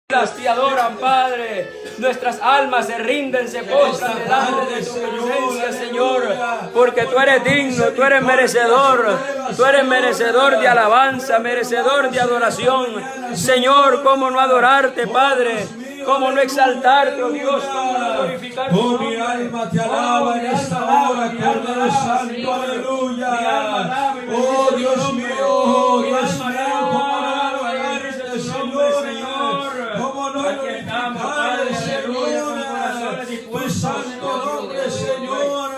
Te adoran, Padre. Nuestras almas se rinden, se postran delante de tu presencia, Señor, porque tú eres digno, tú eres merecedor de alabanza, merecedor de adoración. Señor, ¿cómo no adorarte, Padre? ¿Cómo no exaltarte, oh Dios? ¿Cómo no glorificarte? Oh, mi alma te alaba en esta hora, Cordero Santo, aleluya. Oh, Dios mío, Dios mío, cómo no alabarte, Señor. Cómo no glorificarte, Señor. Tu santo nombre, Señor.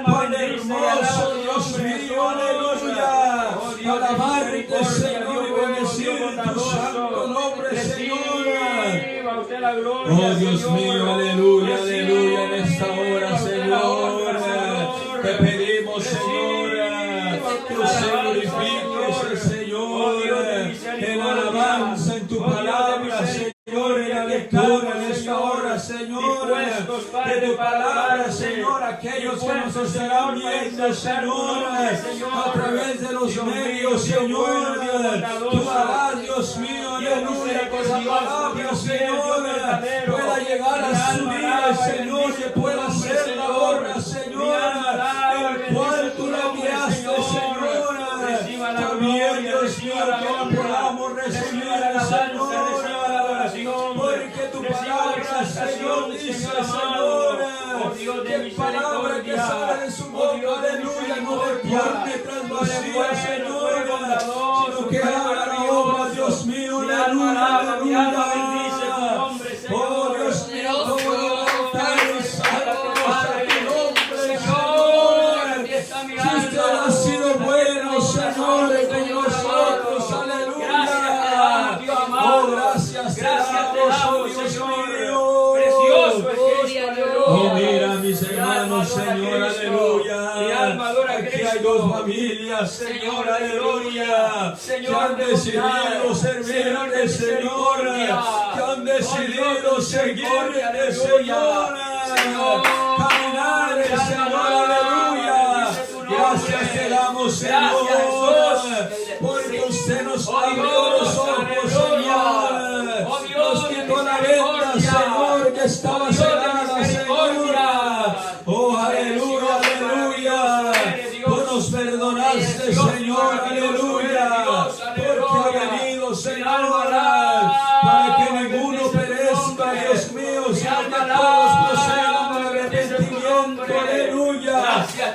Cuán hermoso, Dios mío, aleluya. Alabarte, Señor, y bendecir tu santo nombre, Señor. Oh, Dios mío, aleluya, aleluya, en esta hora, Señor. Te pedimos, Señor, que se glorifique, Señor, en alabanza, en tu palabra, Señor, en la lectura en esta hora, Señor, de tu palabra, Señor, aquellos que nos estarán viendo, Señor, a través de los medios, Señor, tú harás, Dios mío, aleluya, que esa palabra, Señor, pueda llegar a su vida, Señor, que pueda ser la obra, Señor, el cual tú la enviaste, Señor. También, Dios mío, que la podamos recibir, Señor, porque tu palabra, Señor, dice, Señor, que palabra que sale de su boca, aleluya, no retorne tras vacía, Señor, sino que haga la obra, Dios mío, aleluya, aleluya. Oh, Dios mío, como levantar el santo nombre, Señor. Si usted ha sido bueno, Señor, con nosotros, aleluya. Oh, gracias te damos, oh Dios mío. Precioso es Cristo, oh, mira, mis hermanos, Señor, aleluya. Aquí hay dos familias, Señor, aleluya, que han decidido servirte, Señor, que han decidido seguirte, Señor, caminar, Señor, aleluya. Gracias te damos, Señor, porque usted nos abrió los ojos, Señor, nos quitó la venda, Señor, que estaba cerrada, Señor. Oh, aleluya, aleluya. Tú nos perdonaste, Señor, aleluya, porque ha venido, Señor, para que ninguno perezca, Dios mío, sino que todos procedan al arrepentimiento, aleluya,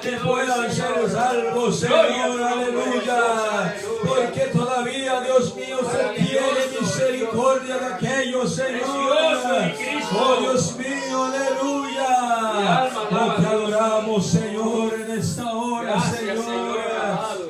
que puedan ser salvos, Señor, aleluya, porque todavía, Dios mío, se tiene misericordia de aquellos, Señor. Oh, Dios mío, aleluya. Oh, te adoramos, Señor, en esta hora, Señor.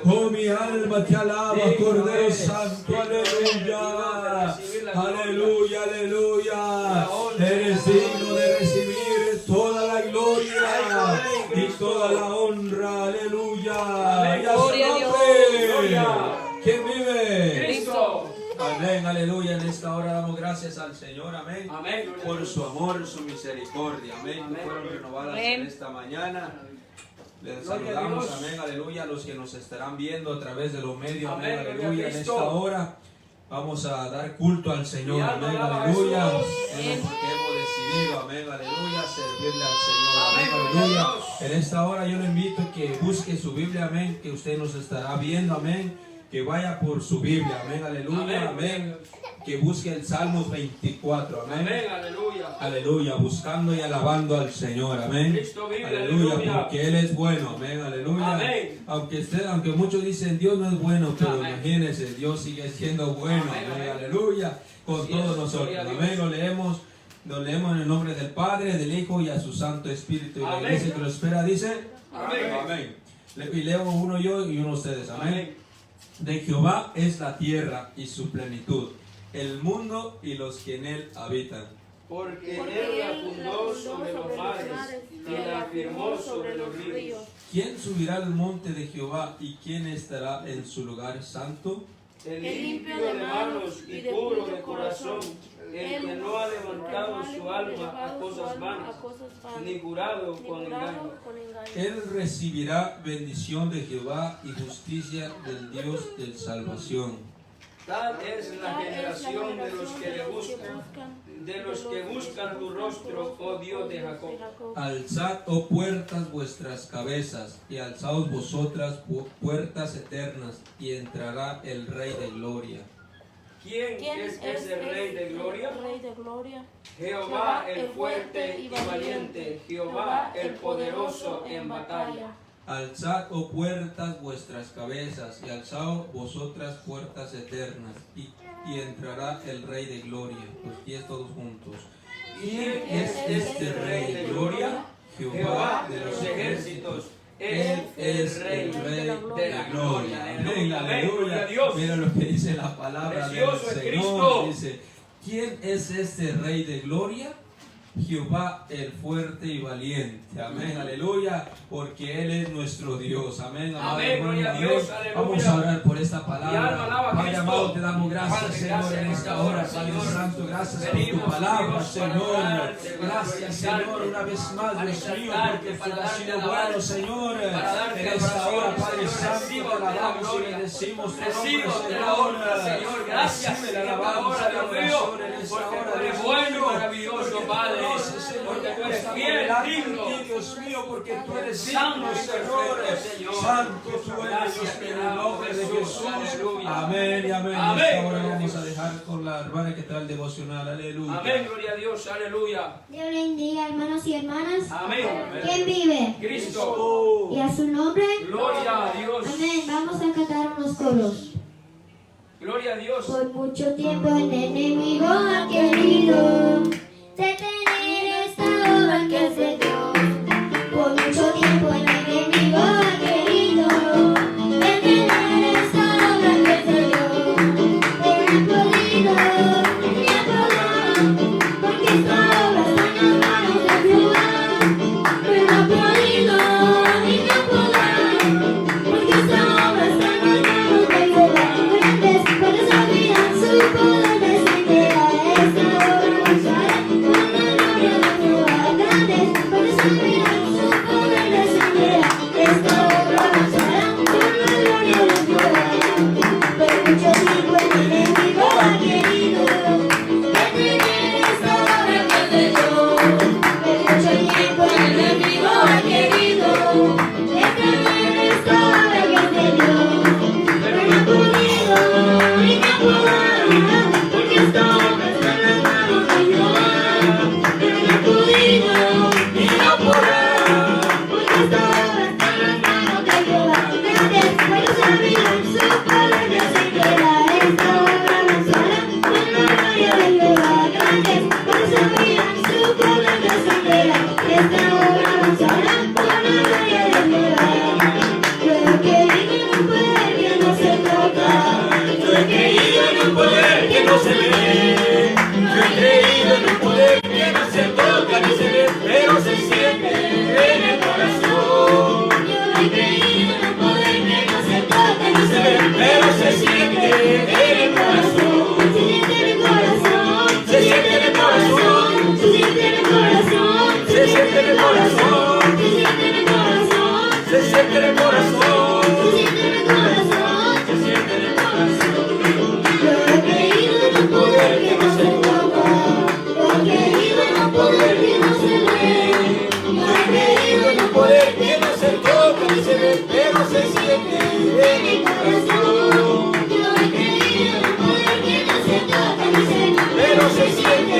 Oh, mi alma te alaba, Cordero Santo, aleluya. Aleluya, aleluya. Eres digno de recibir toda la gloria y toda la honra, aleluya. Y a su nombre. ¿Quién vive? Cristo. Amén, aleluya. En esta hora damos gracias al Señor, amén, Amén. por su amor, su misericordia, amén, que fueron renovadas en esta mañana. Les saludamos, amén, aleluya, a los que nos estarán viendo a través de los medios, amén, aleluya. En esta hora vamos a dar culto al Señor, amén, aleluya, porque hemos decidido, amén, aleluya, servirle al Señor, amén, aleluya. En esta hora yo le invito a que busque su Biblia, amén, que usted nos estará viendo, amén, que vaya por su Biblia, amén, aleluya, amén, que busque el Salmos 24, amén, Amén, aleluya. aleluya, buscando y alabando al Señor, amén, Cristo vive, aleluya, aleluya. porque Él es bueno, amén, aleluya, Amén. aunque muchos dicen Dios no es bueno, pero Amén. imagínense, Dios sigue siendo bueno, Amén, amén, amén. aleluya, con Así todos es, nosotros, gloria a Dios. amén, lo leemos en el nombre del Padre, del Hijo y a su Santo Espíritu, y la Amén. iglesia que lo espera dice, Amén. amén, y leo uno yo y uno ustedes, amén. De Jehová es la tierra y su plenitud, el mundo y los que en él habitan. Porque Él la fundó sobre los mares y la afirmó sobre los ríos. ¿Quién subirá al monte de Jehová y quién estará en su lugar santo? El limpio de manos y puro de corazón, el que no ha levantado su alma a cosas vanas, ni jurado con engaño. Él recibirá bendición de Jehová y justicia del Dios de salvación. Tal es la generación de los que le buscan, de los que buscan tu rostro, oh Dios de Jacob. Alzad, oh puertas, vuestras cabezas, y alzaos vosotras puertas eternas, y entrará el Rey de Gloria. ¿Quién es ese Rey de Gloria? Rey de Gloria. Jehová el fuerte y valiente, Jehová el poderoso en batalla. Alzad, oh puertas, vuestras cabezas, y alzaos vosotras puertas eternas, y entrará el Rey de Gloria. Los 10 todos juntos. ¿Quién es este Rey de Gloria? Jehová de los ejércitos. Él es el Rey de la Gloria. Amén, aleluya. Mira lo que dice la palabra del Señor. Dice, ¿quién es este Rey de Gloria? Jehová el fuerte y valiente. Amén, aleluya, porque Él es nuestro Dios. Amén, amado hermano, amén. Vamos a orar por esta palabra. Padre amado, te damos gracias, Señor, en esta hora. Padre Santo, gracias por tu palabra, Señor. Gracias, Señor, una vez más, Dios mío, porque tú has sido bueno, Señor. En esta hora, Padre Santo, te alabamos y bendecimos tu nombre, Señor. Gracias, recibe la alabanza, la oración en esta hora, porque tú eres bueno y maravilloso, Padre. Porque tú eres fiel, digno, Dios mío, porque tú eres santo, Señor. Santo tú eres, Dios mío, en el nombre de Jesús. Amén y amén. Ahora vamos a dejar con la hermana que trae el devocional. Aleluya. Amén, gloria a Dios, aleluya. Dios bendiga, hermanos y hermanas. Amén. ¿Quién vive? Cristo. Y a su nombre. Gloria a Dios. Amén. Vamos a cantar unos coros. Gloria a Dios. Por mucho tiempo el enemigo ha querido detener esta obra que hace Dios. Por mucho tiempo el enemigo ha querido detener esta obra que hace Dios. Pero no ha podido ni ha podido, porque esta obra está en las manos de Jehová. Pero no ha podido ni ha podido, porque esta obra está en las manos de Jehová. Grandes puedes olvidar su poder descenderá. Esta obra avanzará con la gloria de Jehová. Grandes puedes olvidar su poder descenderá. Esta obra avanzará con la gloria de Jehová. Por mucho tiempo el enemigo ha querido detener esta obra que hace Dios. Por mucho tiempo el enemigo ha querido detener esta obra que hace Dios. Pero no ha podido ni ha podido, porque esta obra está en las manos de Jehová. Pero no ha podido ni ha podido, porque esta obra está en las manos de Jehová. Grandes puedes olvidar su poder descenderá. Esta obra avanzará con la gloria de Jehová. Grandes puedes olvidar su poder descenderá. Esta obra avanzará con la gloria de Jehová. Yo he creído en un poder que no se toca. Yo he creído en un poder que no se ve. Yo he creído en un poder que no se toca ni se ve, pero se siente en el corazón. Yo he creído en un poder que no se toca ni se ve, pero se siente en el corazón. Se siente en el corazón. Se siente en el corazón. Se siente en el corazón. Se siente en el corazón. Se siente en el corazón. Se siente en el corazón. Se siente en el corazón. Se siente en el corazón. Yo he creído en un poder que no se toca. Yo he creído en un poder que no se ve. Yo he creído en un poder que no se toca ni se ve, pero se siente en el corazón. Yo he creído en un poder que no se toca ni se ve, pero se siente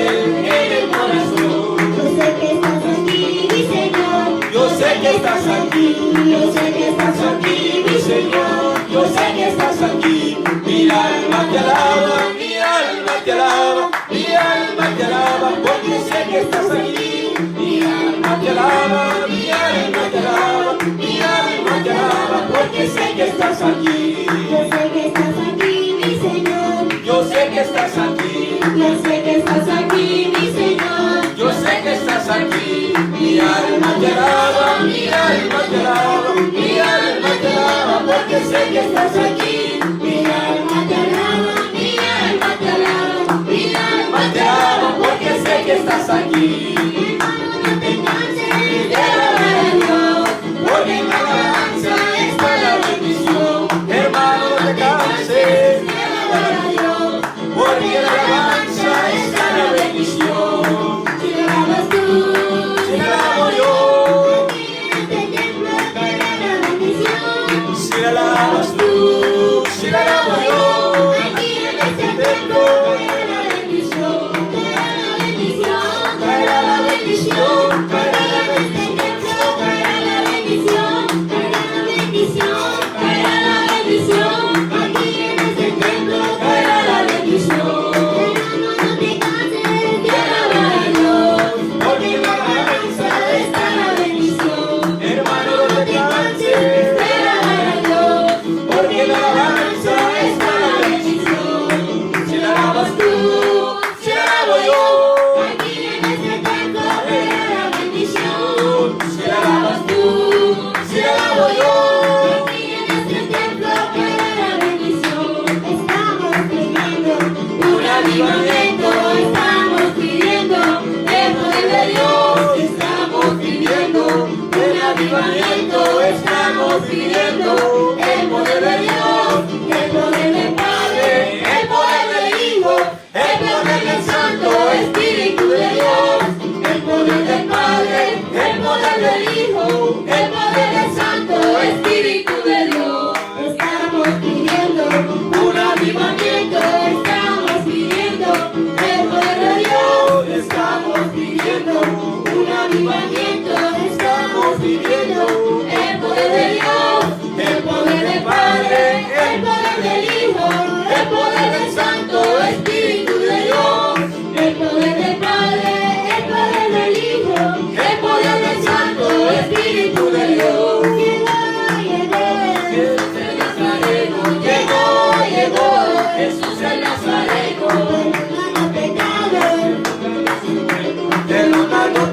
en el corazón. Yo sé que estás aquí, mi Señor. Yo sé que estás aquí. Yo sé que estás aquí, mi Señor. Yo sé que estás aquí. Mi alma te alaba, mi alma te alaba, mi alma te alaba, porque sé que estás aquí. Mi alma te alaba, mi alma te alaba, mi alma te alaba, porque sé que estás aquí. Yo sé que estás aquí, mi Señor. Yo sé que estás aquí. Yo sé que estás aquí, mi Señor. Yo sé que estás aquí. Mi alma te alaba, mi alma te alaba, mi alma te alaba, porque sé que estás aquí. Mi alma te alaba, mi alma te alaba, mi alma te alaba, porque sé que estás aquí. Hermano, no te canses de alabar a Dios, porque en la alabanza está la bendición. Hermano, no te canses de alabar a Dios.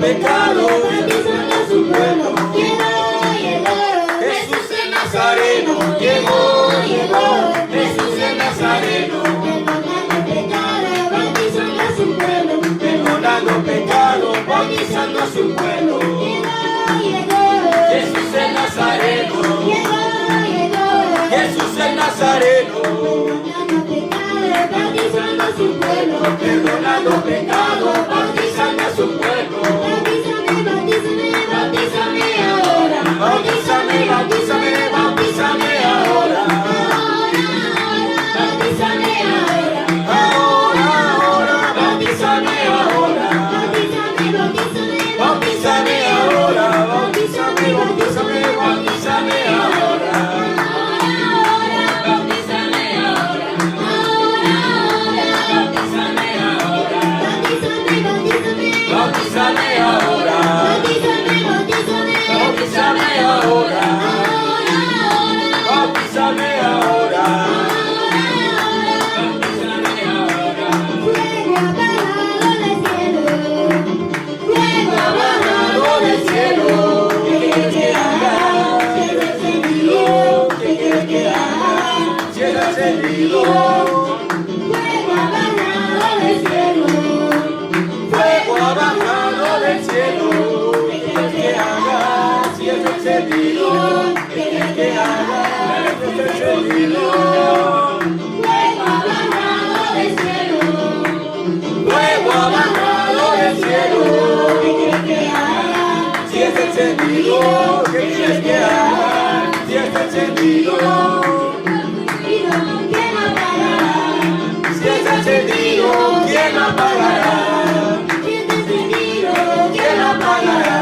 pecado, bautizando a su pueblo. Llegó, Jesús el Nazareno, llegó, Jesús el Nazareno, perdonando pecado, bautizando a su pueblo. perdonando pecado, bautizando a su pueblo. Llegó, Jesús el Nazareno, llegó, Jesús el Nazareno, perdonando pecado, bautizando a su pueblo. perdonando pecado, bautizando a su pueblo. Bautízame, bautízame, bautízame ahora. Bautízame, bautízame, bautízame ahora. Bautízame ahora. Ahora, ahora, bautízame ahora. Bautízame, bautízame, Bautízame ahora, bautízame, bautízame, bautízame ahora. Bautízame ahora. Bautízame ahora. Bautízame, bautízame. Bautízame ahora. Bautízame, bautízame. Bautízame ahora. Bautízame ahora. Fuego ha bajado del cielo. ¿Qué quieres que haga? Si es encendido. ¿Qué quieres que haga? Si es encendido, Fuego ha bajado del cielo. fuego ha bajado del cielo. ¿Qué quieres que haga? Si es encendido, ¿qué quieres que haga? Si es encendido, Fuego ha bajado del cielo. fuego ha bajado del cielo. ¿Qué quieres que haga? Si es encendido, ¿qué quieres que haga? Si es encendido, ¿Quién apagará? si es encendido, ¿quién apagará? Si es encendido, ¿Quién apagará?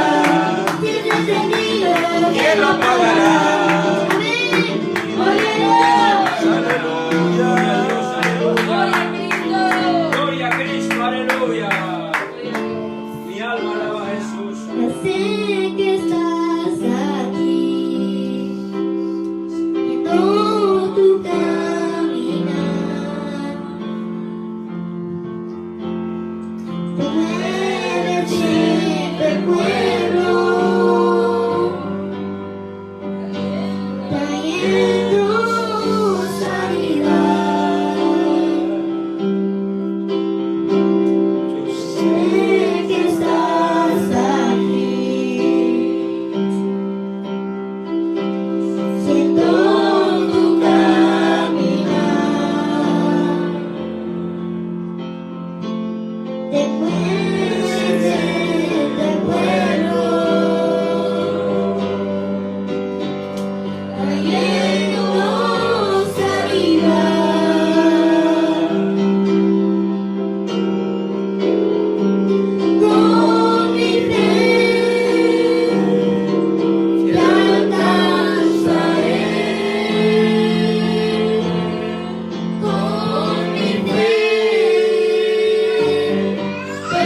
Si es encendido, ¿Quién apagará? Amén. Aleluya. Gloria a Cristo, aleluya. Mi alma alaba a Jesús. Ya sé que estás aquí, viendo tu caminar. Te mueves siempre el pueblo, trayendo sanidad. Sé que estás aquí, siento tu caminar. Te mueves entre el pueblo, trayendo sanidad. Con mi fe te alcanzaré. Con mi fe te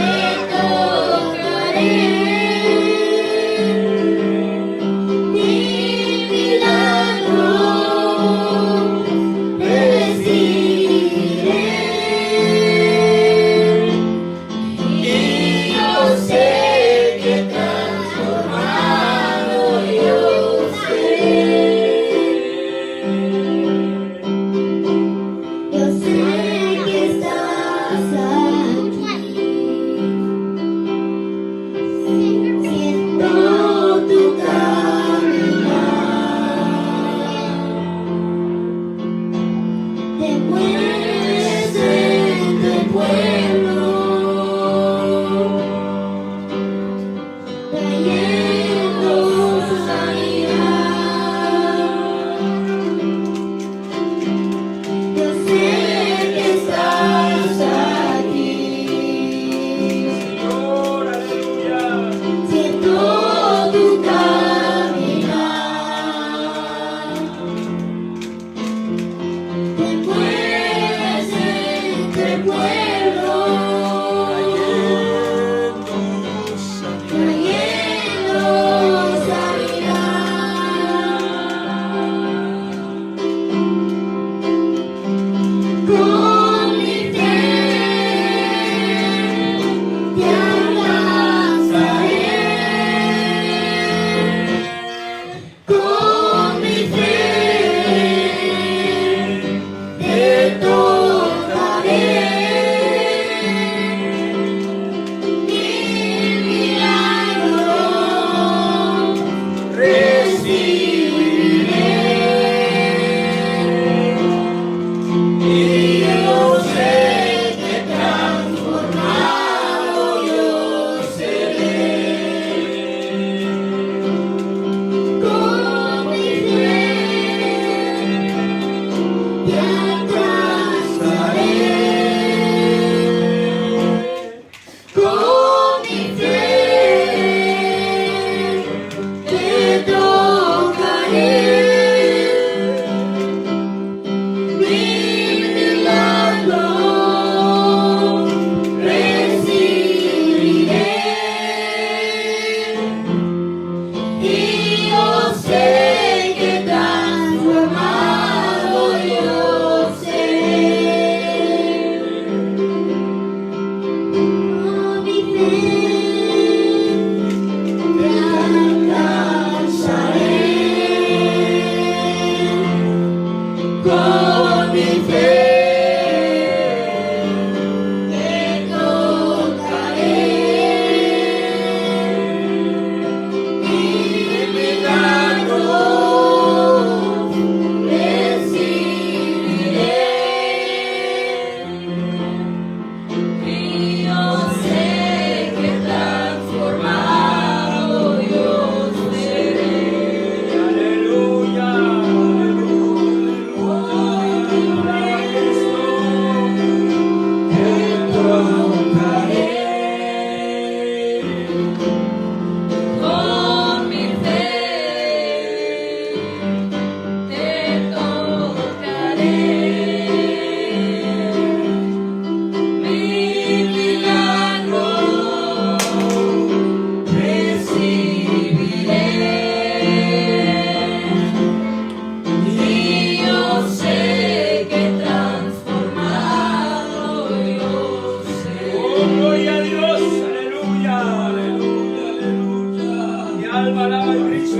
Gloria a Dios, aleluya. Aleluya, aleluya. Mi alma alaba a Cristo.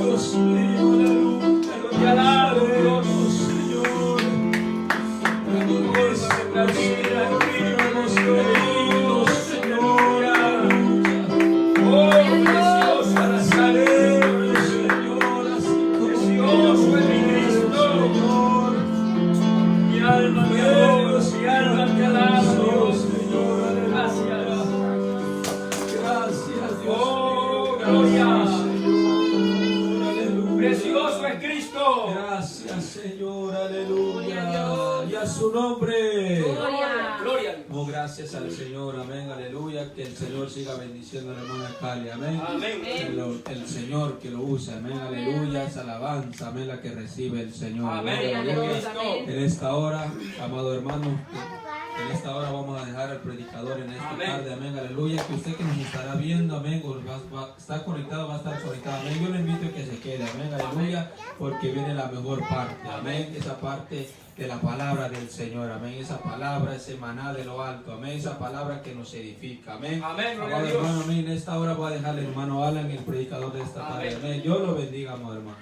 Dios mío, aleluya. Yo te alabo, Dios. Señor. Hemos creído, Señor. Oh, preciosa la sangre, precioso es mi Cristo. Mi alma te adora, mi alma te alaba, Dios. Gracias. Gracias, Dios. Oh, gloria. Aleluya. Precioso es Cristo. Gracias, Señor, aleluya. Y a su nombre. Gloria. Oh, gracias al Señor, amén, aleluya. Que el Señor siga bendiciendo a la hermana Cali, amén. Amén. El Señor que lo usa, amén, aleluya. Es alabanza, amén, la que recibe el Señor. Amén. Aleluya. Amén. En esta hora, amado hermano, en esta hora vamos a dejar al predicador en esta Amén. tarde, amén, aleluya. Que usted que nos estará viendo, amén, o está conectado, va a estar conectado, amén. Yo le invito a que se quede, amén, aleluya, porque viene la mejor parte, amén, esa parte de la palabra del Señor, amén, esa palabra, ese maná de lo alto, amén, esa palabra que nos edifica, amén. Amén, gloria a Amado Dios. hermano, amén, en esta hora voy a dejarle al hermano Alan, el predicador de esta tarde, amén. Dios lo bendiga, amado hermano.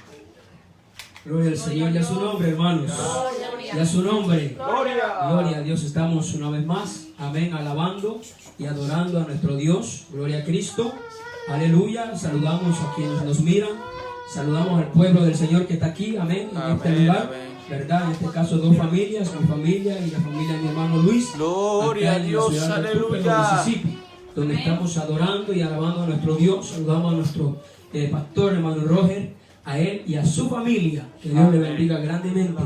Gloria al Señor y a su nombre, hermanos. Y a su nombre. Gloria a Dios. Estamos una vez más, amén, alabando y adorando a nuestro Dios. Gloria a Cristo. Aleluya. Saludamos a quienes nos miran. Saludamos al pueblo del Señor que está aquí, amén, en este lugar. ¿Verdad? En este caso, dos familias, mi familia y la familia de mi hermano Luis. Gloria acá en a Dios, la ciudad de aleluya. Tupelo, Mississippi, donde estamos adorando y alabando a nuestro Dios. Saludamos a nuestro pastor, hermano Roger, a él y a su familia. Que Dios le bendiga grandemente.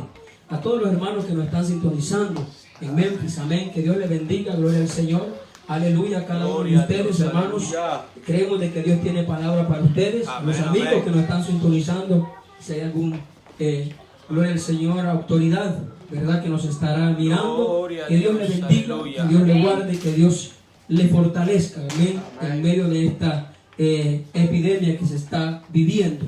A todos los hermanos que nos están sintonizando en Memphis, amén. Que Dios le bendiga, gloria al Señor. Aleluya a cada uno de ustedes, hermanos. Creemos de que Dios tiene palabra para ustedes. Los amigos que nos están sintonizando, si hay algún, gloria al Señor, autoridad, ¿verdad? Que nos estará mirando. Que Dios le bendiga, que Dios le guarde, que Dios le fortalezca, amén, en medio de esta epidemia que se está viviendo.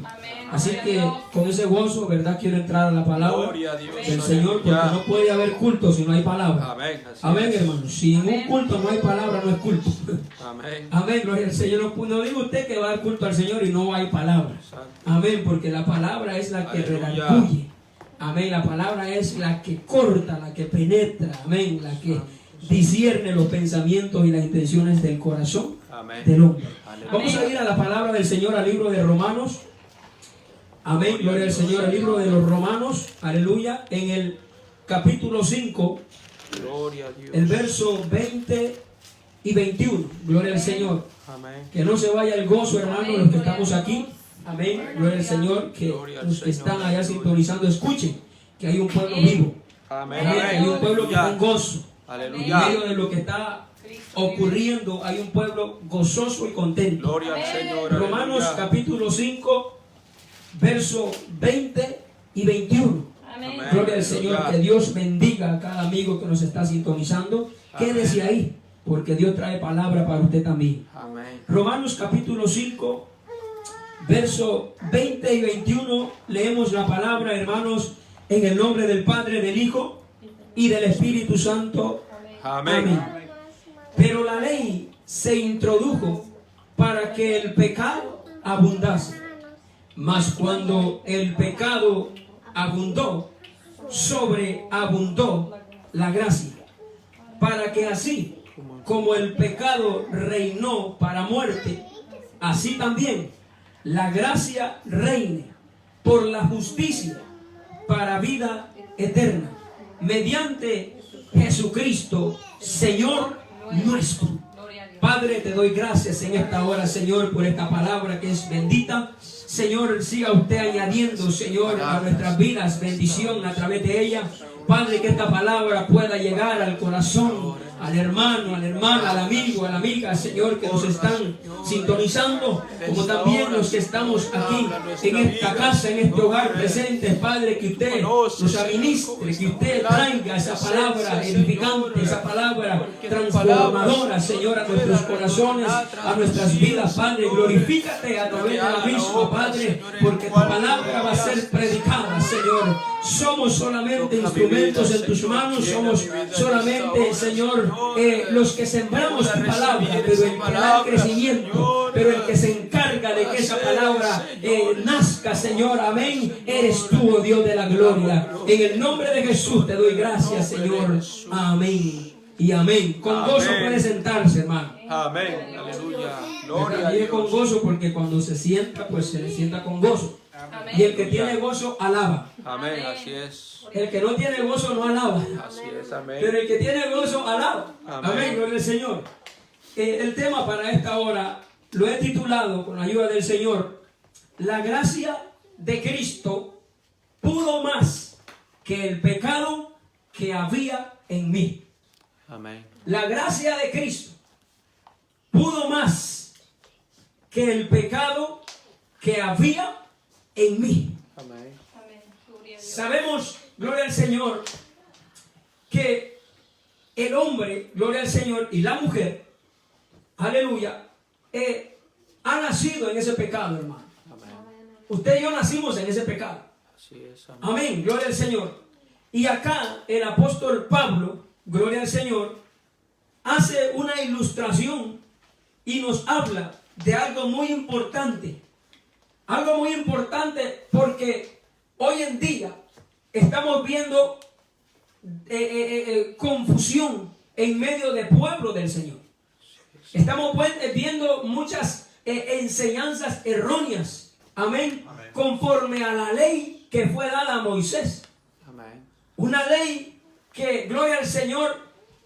Así que con ese gozo, ¿verdad? Quiero entrar a la palabra del Señor, porque no puede haber culto si no hay palabra. Amén, hermanos. Si en un culto no hay palabra, no es culto. Amén, gloria al Señor. No diga usted que va a dar culto al Señor y no hay palabra. Amén, porque la palabra es la que redarguye. Amén, la palabra es la que corta, la que penetra. Amén, la que discierne los pensamientos y las intenciones del corazón del hombre. Vamos a ir a la palabra del Señor, al libro de Romanos. Amén, gloria al Señor, al libro de los Romanos, aleluya, en el capítulo 5, el verso 20 y 21, gloria al Señor. Que no se vaya el gozo, hermanos, los que estamos aquí. Amén, gloria al Señor, que los que están allá sintonizando escuchen que hay un pueblo vivo. Amén, hay un pueblo que está en gozo. En medio de lo que está ocurriendo, hay un pueblo gozoso y contento. Gloria al Señor. Romanos capítulo 5, verso 20 y 21. Amén. Gloria al Señor, que Dios bendiga a cada amigo que nos está sintonizando. Quédese ahí, porque Dios trae palabra para usted también. Romanos capítulo 5, verso 20 y 21, leemos la palabra, hermanos, en el nombre del Padre, del Hijo y del Espíritu Santo. Amén. Pero la ley se introdujo para que el pecado abundase. Mas cuando el pecado abundó, sobreabundó la gracia, para que así como el pecado reinó para muerte, así también la gracia reine por la justicia para vida eterna, mediante Jesucristo, Señor nuestro. Padre, te doy gracias en esta hora, Señor, por esta palabra que es bendita. Señor, siga usted añadiendo, Señor, a nuestras vidas bendición a través de ella. Padre, que esta palabra pueda llegar al corazón, al hermano, a la hermana, al amigo, a la amiga, Señor, que nos están sintonizando, como también los que estamos aquí en esta casa, en este hogar presente. Padre, que usted nos administre, que usted traiga esa palabra edificante, esa palabra transformadora, Señor, a nuestros corazones, a nuestras vidas. Padre, glorifícate a través de la misma, Padre, porque tu palabra va a ser predicada, Señor. somos solamente instrumentos en tus manos, somos solamente, Señor, los que sembramos tu palabra, pero el que da el crecimiento, pero el que se encarga de que esa palabra nazca, Señor, amén, eres tú, oh Dios de la gloria. En el nombre de Jesús te doy gracias, Señor, amén y amén. Con gozo puede sentarse, hermano. Amén. Aleluya. Gloria a Dios. Con gozo, porque cuando se sienta, pues se le sienta con gozo. Y el que tiene gozo, alaba. Amén, así es. El que no tiene gozo, no alaba. Así es, amén. Pero el que tiene gozo, alaba. Amén. Amén, gloria al Señor. El tema para esta hora lo he titulado, con la ayuda del Señor, la gracia de Cristo pudo más que el pecado que había en mí. Amén. La gracia de Cristo pudo más que el pecado que había en mí. Amén. Sabemos, gloria al Señor, que el hombre, gloria al Señor, y la mujer, aleluya, ha nacido en ese pecado, hermano. Amén. Usted y yo nacimos en ese pecado. Así es, amén. Amén, gloria al Señor. Y acá el apóstol Pablo, gloria al Señor, hace una ilustración y nos habla de algo muy importante. Algo muy importante, porque hoy en día estamos viendo confusión en medio del pueblo del Señor. Estamos viendo muchas enseñanzas erróneas. Amén. Amén. Conforme a la ley que fue dada a Moisés. Amén. Una ley que, gloria al Señor,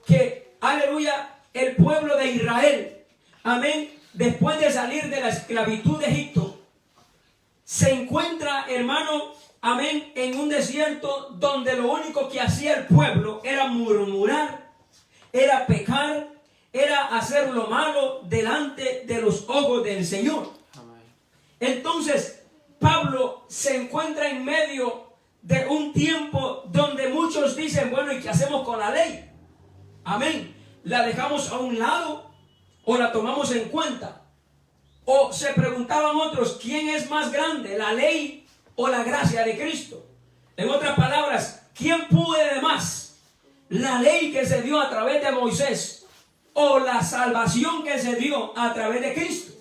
que, aleluya, el pueblo de Israel, amén, después de salir de la esclavitud de Egipto, se encuentra, hermano, amén, en un desierto donde lo único que hacía el pueblo era murmurar, era pecar, era hacer lo malo delante de los ojos del Señor. Amén. Entonces, Pablo se encuentra en medio de un tiempo donde muchos dicen, bueno, ¿y qué hacemos con la ley? Amén. ¿La dejamos a un lado o la tomamos en cuenta? O se preguntaban otros, ¿quién es más grande, la ley o la gracia de Cristo? En otras palabras, ¿quién puede más? ¿La ley que se dio a través de Moisés o la salvación que se dio a través de Cristo?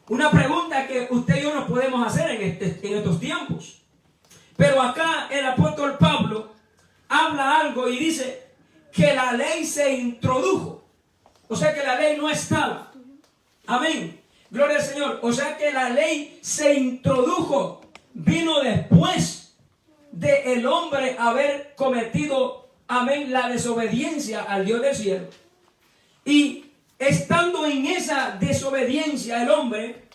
Una pregunta que usted y yo nos podemos hacer en estos tiempos. Pero acá el apóstol Pablo habla algo y dice que la ley se introdujo. O sea que la ley no estaba. Amén. Gloria al Señor. O sea que la ley se introdujo. Vino después de el hombre haber cometido, amén, la desobediencia al Dios del cielo. Y estando en esa desobediencia el hombre,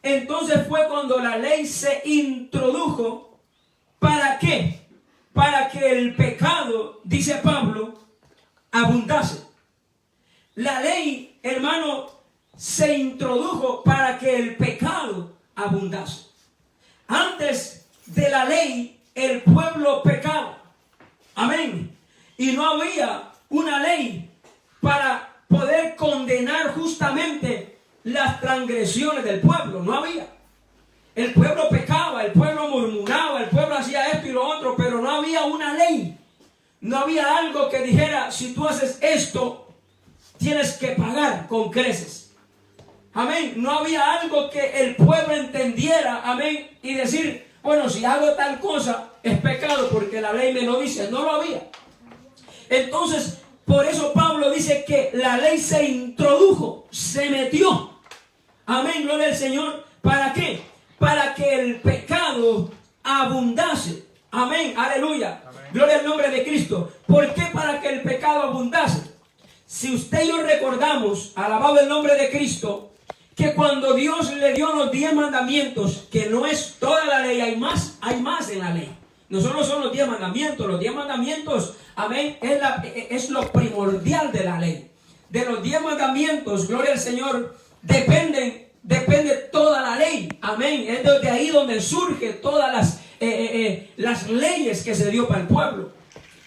entonces fue cuando la ley se introdujo. ¿Para qué? Para que el pecado, dice Pablo, abundase. La ley, hermano, se introdujo para que el pecado abundase. Antes de la ley, el pueblo pecaba. Amén. Y no había una ley para poder condenar justamente las transgresiones del pueblo. No había. El pueblo pecaba, el pueblo murmuraba, el pueblo hacía esto y lo otro, pero no había una ley. No había algo que dijera, si tú haces esto, tienes que pagar con creces. Amén. No había algo que el pueblo entendiera, amén, y decir, bueno, si hago tal cosa, es pecado porque la ley me lo dice. No lo había. Entonces, por eso Pablo dice que la ley se introdujo, se metió. Amén, gloria al Señor. ¿Para qué? Para que el pecado abundase. Amén, aleluya. Amén. Gloria al nombre de Cristo. ¿Por qué para que el pecado abundase? Si usted y yo recordamos, alabado el nombre de Cristo, que cuando Dios le dio los 10 mandamientos, que no es toda la ley, hay más en la ley. No solo son los 10 mandamientos, los 10 mandamientos, amén, es lo primordial de la ley. De los 10 mandamientos, gloria al Señor, depende toda la ley, amén. Es desde ahí donde surgen todas las leyes que se dio para el pueblo.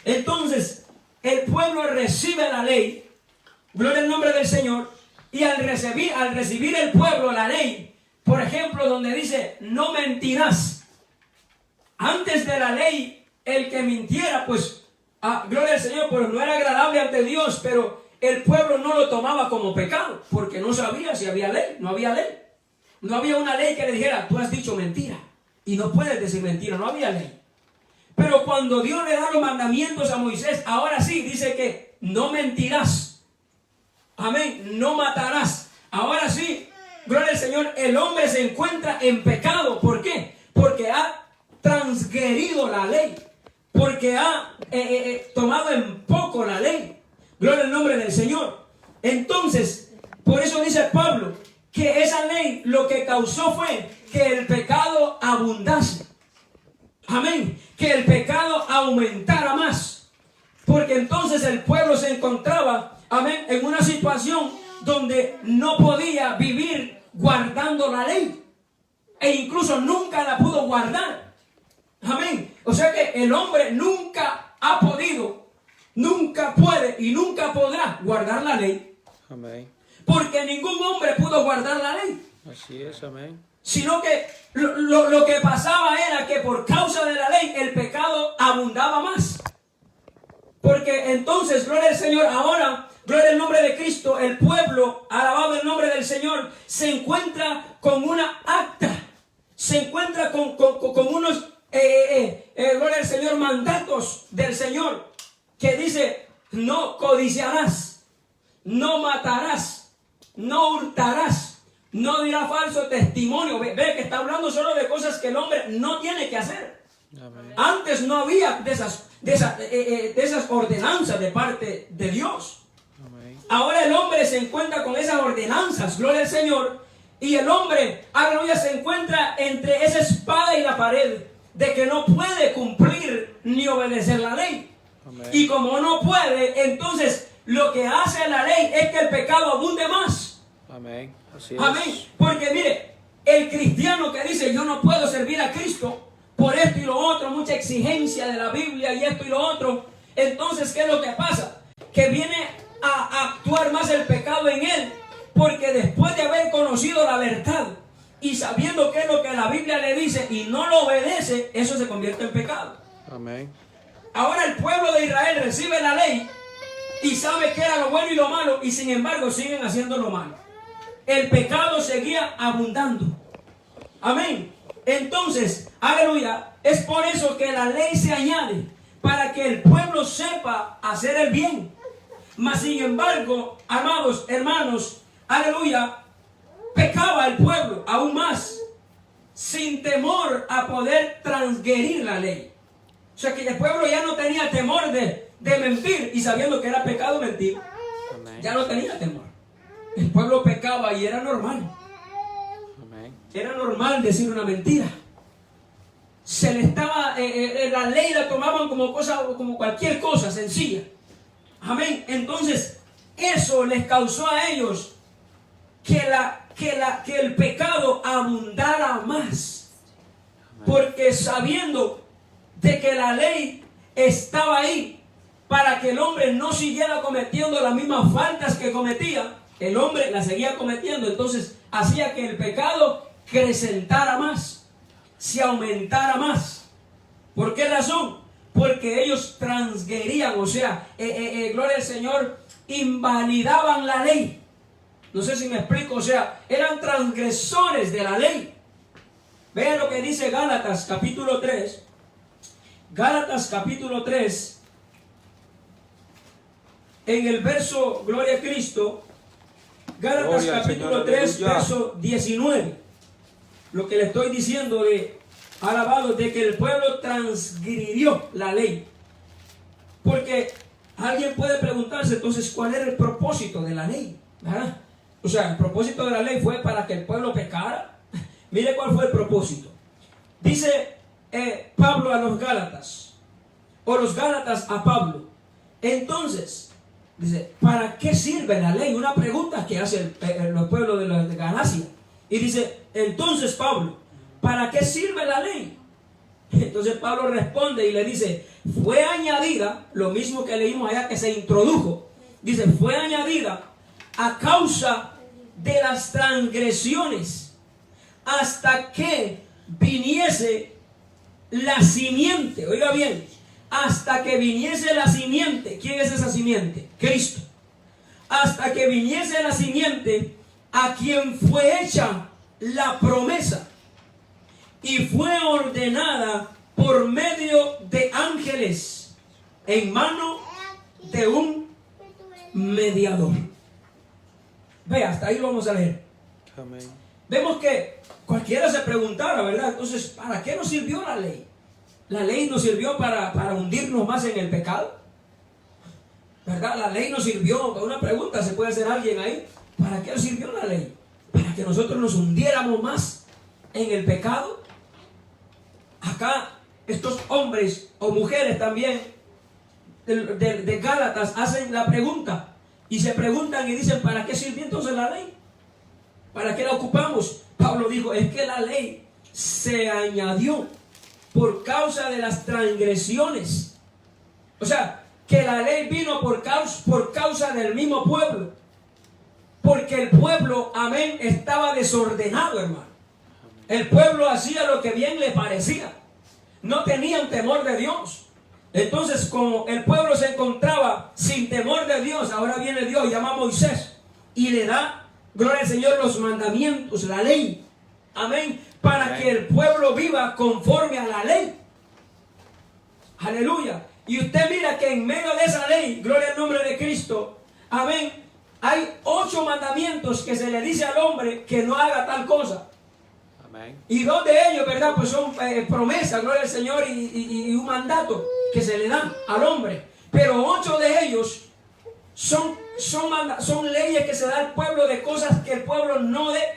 Entonces, el pueblo recibe la ley, gloria al nombre del Señor, y al recibir el pueblo la ley, por ejemplo, donde dice, no mentirás. Antes de la ley, el que mintiera, pues, gloria al Señor, pues no era agradable ante Dios, pero el pueblo no lo tomaba como pecado, porque no sabía si había ley, no había ley. No había una ley que le dijera, tú has dicho mentira, y no puedes decir mentira, no había ley. Pero cuando Dios le da los mandamientos a Moisés, ahora sí, dice que no mentirás. Amén, no matarás. Ahora sí, gloria al Señor, el hombre se encuentra en pecado. ¿Por qué? Porque ha transgredido la ley. Porque ha tomado en poco la ley. Gloria al nombre del Señor. Entonces, por eso dice Pablo, que esa ley lo que causó fue que el pecado abundase. Amén. Que el pecado aumentara más. Porque entonces el pueblo se encontraba, amén, en una situación donde no podía vivir guardando la ley. E incluso nunca la pudo guardar. Amén. O sea que el hombre nunca ha podido, nunca puede y nunca podrá guardar la ley. Amén. Porque ningún hombre pudo guardar la ley. Así es, amén. Sino que lo que pasaba era que por causa de la ley el pecado abundaba más. Porque entonces, gloria al Señor, ahora, gloria al nombre de Cristo, el pueblo, alabado el nombre del Señor, se encuentra con una acta, se encuentra con unos, gloria al Señor, mandatos del Señor, que dice, no codiciarás, no matarás, no hurtarás, no dirá falso testimonio. Ve que está hablando solo de cosas que el hombre no tiene que hacer. Amén. Antes no había de esas ordenanzas de parte de Dios. Amén. Ahora el hombre se encuentra con esas ordenanzas, gloria al Señor. Y el hombre, aleluya, se encuentra entre esa espada y la pared, de que no puede cumplir ni obedecer la ley. Amén. Y como no puede, entonces lo que hace la ley es que el pecado abunde más. Amén. Así es. Amén. Porque mire, el cristiano que dice yo no puedo servir a Cristo por esto y lo otro, mucha exigencia de la Biblia y esto y lo otro, entonces ¿qué es lo que pasa? Que viene a actuar más el pecado en él, porque después de haber conocido la verdad y sabiendo qué es lo que la Biblia le dice y no lo obedece, eso se convierte en pecado. Amén. Ahora el pueblo de Israel recibe la ley y sabe qué era lo bueno y lo malo, y sin embargo siguen haciendo lo malo. El pecado seguía abundando. Amén. Entonces, aleluya, es por eso que la ley se añade, para que el pueblo sepa hacer el bien. Mas sin embargo, amados hermanos, aleluya, pecaba el pueblo aún más, sin temor a poder transgredir la ley. O sea que el pueblo ya no tenía temor de mentir, y sabiendo que era pecado mentir, ya no tenía temor. El pueblo pecaba y era normal. Amén. Era normal decir una mentira. Se le estaba, la ley la tomaban como cosa, como cualquier cosa sencilla. Amén. Entonces, eso les causó a ellos que el pecado abundara más. Amén. Porque sabiendo de que la ley estaba ahí para que el hombre no siguiera cometiendo las mismas faltas que cometía, el hombre la seguía cometiendo, entonces hacía que el pecado acrecentara más, se aumentara más. ¿Por qué razón? Porque ellos transgredían, o sea, gloria al Señor, invalidaban la ley. No sé si me explico, o sea, eran transgresores de la ley. Vean lo que dice Gálatas capítulo 3. Gálatas capítulo 3, en el verso, gloria a Cristo, Gálatas capítulo 3, verso 19. Lo que le estoy diciendo de alabado, de que el pueblo transgredió la ley. Porque alguien puede preguntarse entonces cuál era el propósito de la ley, ¿verdad? O sea, el propósito de la ley fue para que el pueblo pecara. Mire cuál fue el propósito. Dice Pablo a los Gálatas, o los Gálatas a Pablo. Entonces, dice, ¿para qué sirve la ley? Una pregunta que hace el pueblo de Galacia. Y dice, entonces Pablo, ¿para qué sirve la ley? Entonces Pablo responde y le dice, fue añadida, lo mismo que leímos allá que se introdujo. Dice, fue añadida a causa de las transgresiones, hasta que viniese la simiente, oiga bien, hasta que viniese la simiente. ¿Quién es esa simiente? Cristo. Hasta que viniese la simiente a quien fue hecha la promesa y fue ordenada por medio de ángeles en mano de un mediador. Ve, hasta ahí lo vamos a leer. Amén. Vemos que cualquiera se preguntara, ¿verdad? Entonces, ¿para qué nos sirvió la ley? La ley nos sirvió para hundirnos más en el pecado, ¿verdad? La ley nos sirvió, una pregunta se puede hacer alguien ahí, ¿para qué nos sirvió la ley? ¿Para que nosotros nos hundiéramos más en el pecado? Acá estos hombres o mujeres también de Gálatas hacen la pregunta y se preguntan y dicen, ¿para qué sirvió entonces la ley? ¿Para qué la ocupamos? Pablo dijo, es que la ley se añadió por causa de las transgresiones. O sea, que la ley vino por causa del mismo pueblo. Porque el pueblo, amén, estaba desordenado, hermano. El pueblo hacía lo que bien le parecía. No tenían temor de Dios. Entonces, como el pueblo se encontraba sin temor de Dios, ahora viene Dios, llama a Moisés y le da, gloria al Señor, los mandamientos, la ley. Amén. Para que el pueblo viva conforme a la ley. Aleluya. Y usted mira que en medio de esa ley, gloria al nombre de Cristo, amén, hay 8 mandamientos que se le dice al hombre que no haga tal cosa. Amén. Y 2 de ellos, ¿verdad? Pues son promesas, gloria al Señor, y un mandato que se le da al hombre. Pero 8 de ellos son leyes que se da al pueblo de cosas que el pueblo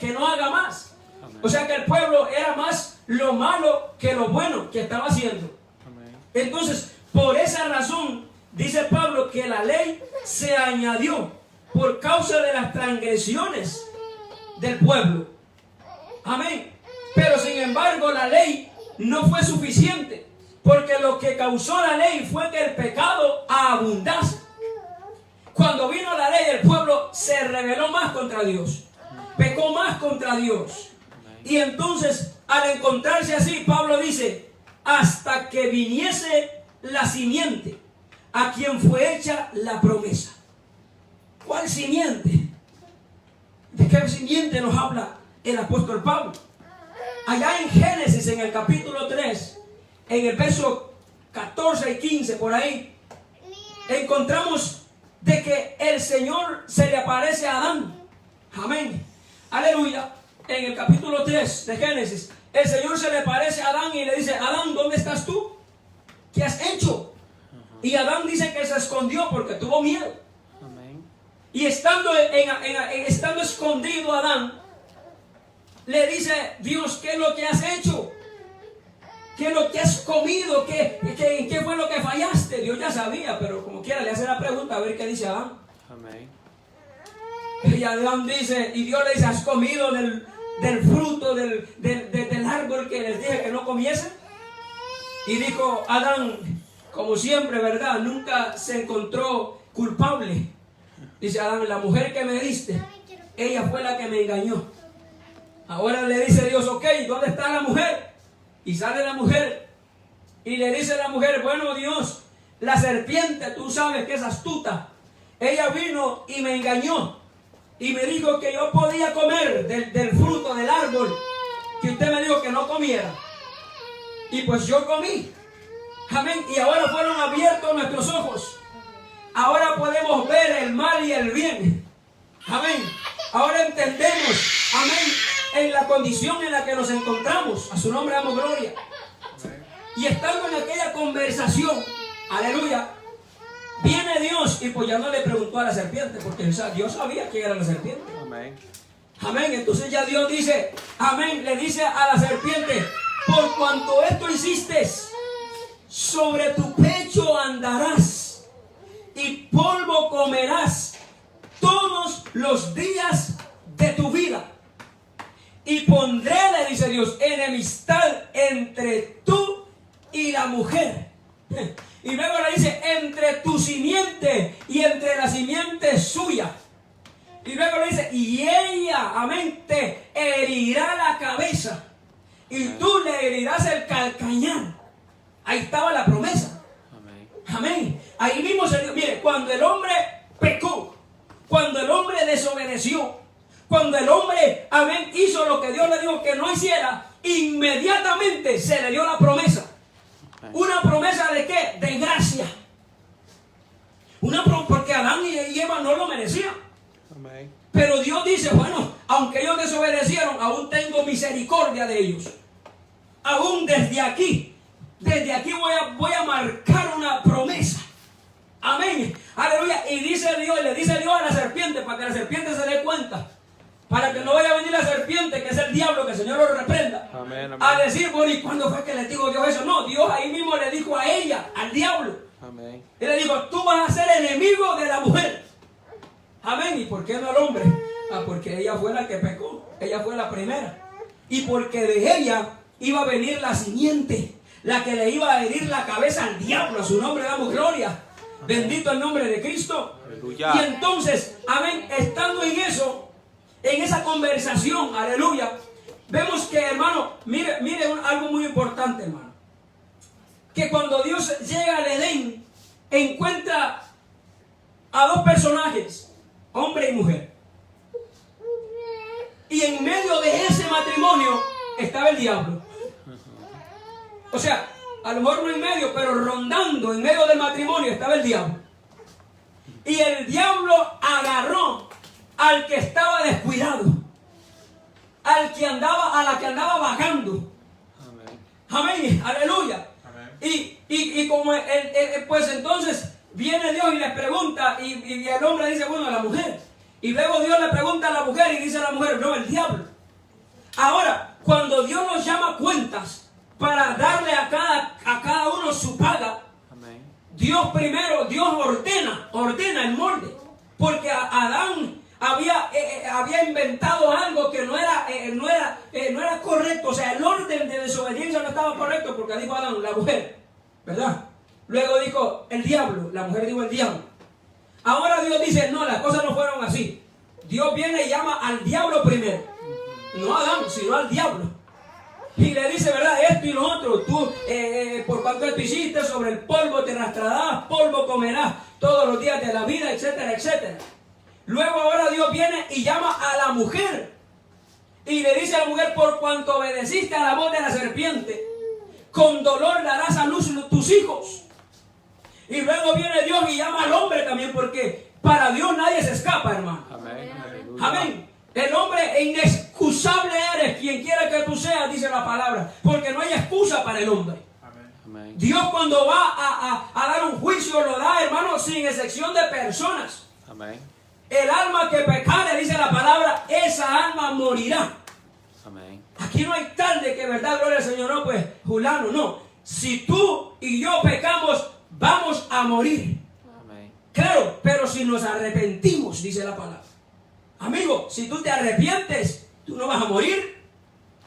que no haga más. Amén. O sea que el pueblo era más lo malo que lo bueno que estaba haciendo. Amén. Entonces, por esa razón, dice Pablo que la ley se añadió por causa de las transgresiones del pueblo. Amén. Pero sin embargo, la ley no fue suficiente, porque lo que causó la ley fue que el pecado abundase. Cuando vino la ley, el pueblo se rebeló más contra Dios, pecó más contra Dios. Y entonces, al encontrarse así, Pablo dice, hasta que viniese la simiente, a quien fue hecha la promesa. ¿Cuál simiente? ¿De qué simiente nos habla el apóstol Pablo? Allá en Génesis, en el capítulo 3, en el verso 14 y 15, por ahí, encontramos de que el Señor se le aparece a Adán. Amén. Aleluya. En el capítulo 3 de Génesis, el Señor se le aparece a Adán y le dice, Adán, ¿dónde estás tú? ¿Qué has hecho? Y Adán dice que se escondió porque tuvo miedo. Amén. Y estando escondido Adán, le dice Dios, ¿qué es lo que has hecho? ¿Qué es lo que has comido? ¿Qué fue lo que fallaste? Dios ya sabía, pero como quiera le hace la pregunta a ver qué dice Adán. Amén. Y Adán dice, y Dios le dice, ¿has comido del fruto del árbol que les dije que no comiesen? Y dijo Adán, como siempre, ¿verdad? Nunca se encontró culpable. Dice Adán, la mujer que me diste, ella fue la que me engañó. Ahora le dice Dios, ok, ¿dónde está la mujer? Y sale la mujer y le dice a la mujer, bueno Dios, la serpiente, tú sabes que es astuta. Ella vino y me engañó y me dijo que yo podía comer del fruto del árbol que usted me dijo que no comiera. Y pues yo comí. Amén. Y ahora fueron abiertos nuestros ojos. Ahora podemos ver el mal y el bien. Amén. Ahora entendemos. Amén. En la condición en la que nos encontramos. A su nombre damos gloria. Y estando en aquella conversación, aleluya, viene Dios y pues ya no le preguntó a la serpiente, porque Dios sabía quién era la serpiente. Amén. Amén. Entonces ya Dios dice, amén, le dice a la serpiente, por cuanto esto hiciste, sobre tu pecho andarás y polvo comerás todos los días de tu vida. Y pondré, le dice Dios, enemistad entre tú y la mujer. Y luego le dice, entre tu simiente y entre la simiente suya. Y luego le dice, y ella, amén, te herirá la cabeza y tú le herirás el calcañar. Ahí estaba la promesa. Amén. Amén. Ahí mismo se dio. Mire, cuando el hombre pecó, cuando el hombre desobedeció, cuando el hombre, amén, hizo lo que Dios le dijo que no hiciera, inmediatamente se le dio la promesa. ¿Una promesa de qué? De gracia. Porque Adán y Eva no lo merecían. Amén. Pero Dios dice, bueno, aunque ellos desobedecieron, aún tengo misericordia de ellos. Aún desde aquí voy a marcar una promesa. Amén. Aleluya. Y dice Dios, le dice Dios a la serpiente, para que la serpiente se dé cuenta. Para que no vaya a venir la serpiente, que es el diablo, que el Señor lo reprenda. Amén, amén. A decir, bueno, ¿y cuándo fue que le dijo Dios eso? No, Dios ahí mismo le dijo a ella, al diablo. Amén. Y le dijo, tú vas a ser enemigo de la mujer. Amén. ¿Y por qué no el hombre? Porque ella fue la que pecó. Ella fue la primera. Y porque de ella iba a venir la simiente, la que le iba a herir la cabeza al diablo. A su nombre damos gloria. Bendito el nombre de Cristo. Aleluya. Y entonces, amén, estando en eso, en esa conversación, aleluya, vemos que, hermano, mire algo muy importante, hermano. Que cuando Dios llega al Edén, encuentra a dos personajes, hombre y mujer. Y en medio de ese matrimonio estaba el diablo. O sea, a lo mejor no en medio, pero rondando en medio del matrimonio estaba el diablo. Y el diablo agarró al que estaba descuidado, a la que andaba vagando. Amén, aleluya. Y como pues entonces viene Dios y le pregunta, y el hombre dice, bueno, a la mujer. Y luego Dios le pregunta a la mujer y dice a la mujer, no, el diablo. Ahora, cuando Dios nos llama a cuentas para darle a cada uno su paga, Amén. Dios primero, Dios ordena el molde. Porque Adán había inventado algo que no era correcto. O sea, el orden de desobediencia no estaba correcto, porque dijo Adán, la mujer, ¿verdad? Luego dijo el diablo, la mujer dijo el diablo. Ahora Dios dice, no, las cosas no fueron así. Dios viene y llama al diablo primero. No a Adán, sino al diablo. Y le dice, ¿verdad? Esto y lo otro. Tú, por cuanto tú hiciste, sobre el polvo te arrastrarás, polvo comerás todos los días de la vida, etcétera, etcétera. Luego ahora Dios viene y llama a la mujer. Y le dice a la mujer, por cuanto obedeciste a la voz de la serpiente, con dolor darás a luz tus hijos. Y luego viene Dios y llama al hombre también, porque para Dios nadie se escapa, hermano. Amén. Amén. El hombre inexcusable eres, quien quiera que tú seas, dice la palabra, porque no hay excusa para el hombre. Amén. Dios cuando va a dar un juicio lo da, hermano, sin excepción de personas. Amén. El alma que pecare, dice la palabra, esa alma morirá. Amén. Aquí no hay tal de que, verdad, gloria al Señor, no, pues, Julano, no. Si tú y yo pecamos, vamos a morir. Amén. Claro, pero si nos arrepentimos, dice la palabra. Amigo, si tú te arrepientes, tú no vas a morir.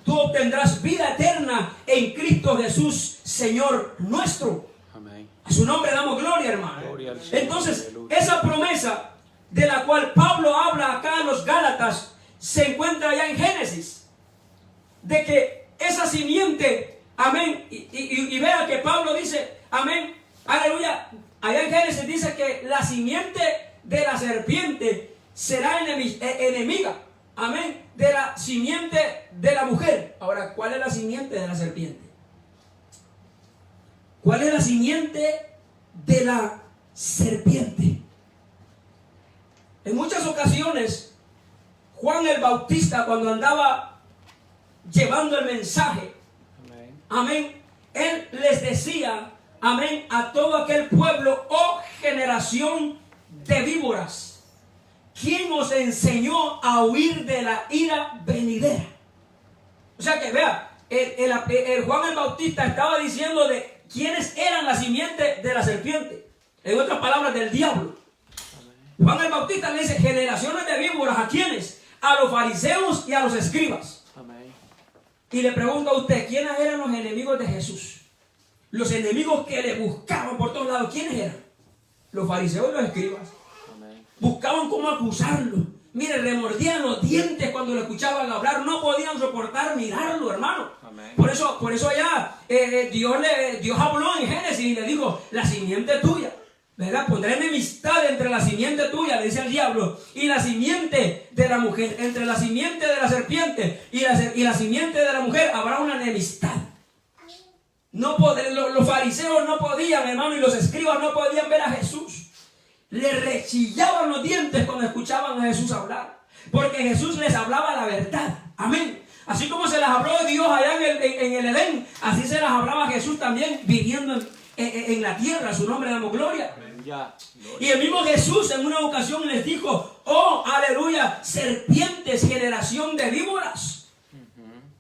Tú obtendrás vida eterna en Cristo Jesús, Señor nuestro. Amén. A su nombre damos gloria, hermano. Gloria al Señor. Entonces, Aleluya. esa promesa de la cual Pablo habla acá en los Gálatas se encuentra ya en Génesis. De que esa simiente, amén, y vea que Pablo dice, amén, aleluya, allá en Génesis dice que la simiente de la serpiente será enemiga, amén, de la simiente de la mujer. Ahora, ¿cuál es la simiente de la serpiente? ¿Cuál es la simiente de la serpiente? En muchas ocasiones, Juan el Bautista, cuando andaba llevando el mensaje, Amén. amén, él les decía, amén, a todo aquel pueblo, oh generación de víboras, ¿quién os enseñó a huir de la ira venidera? O sea que vea, el Juan el Bautista estaba diciendo de quiénes eran la simiente de la serpiente, en otras palabras, del diablo. Juan el Bautista le dice, generaciones de víboras, ¿a quiénes? A los fariseos y a los escribas. Amén. Y le pregunto a usted, ¿quiénes eran los enemigos de Jesús? Los enemigos que le buscaban por todos lados, ¿quiénes eran? Los fariseos y los escribas. Amén. Buscaban cómo acusarlo. Mire, remordían los dientes cuando lo escuchaban hablar no podían soportar mirarlo, hermano. Amén. Por eso allá Dios habló en Génesis y le dijo, la simiente tuya, ¿verdad? Pondré enemistad entre la simiente tuya, le dice al diablo, y la simiente de la mujer. Entre la simiente de la serpiente y la simiente de la mujer habrá una enemistad. Los fariseos no podían, hermano, y los escribas no podían ver a Jesús. Le rechillaban los dientes cuando escuchaban a Jesús hablar, porque Jesús les hablaba la verdad. Amén. Así como se las habló Dios allá en el Edén, así se las hablaba Jesús también viviendo en la tierra. A su nombre damos gloria. Y el mismo Jesús en una ocasión les dijo, oh, aleluya, serpientes, generación de víboras.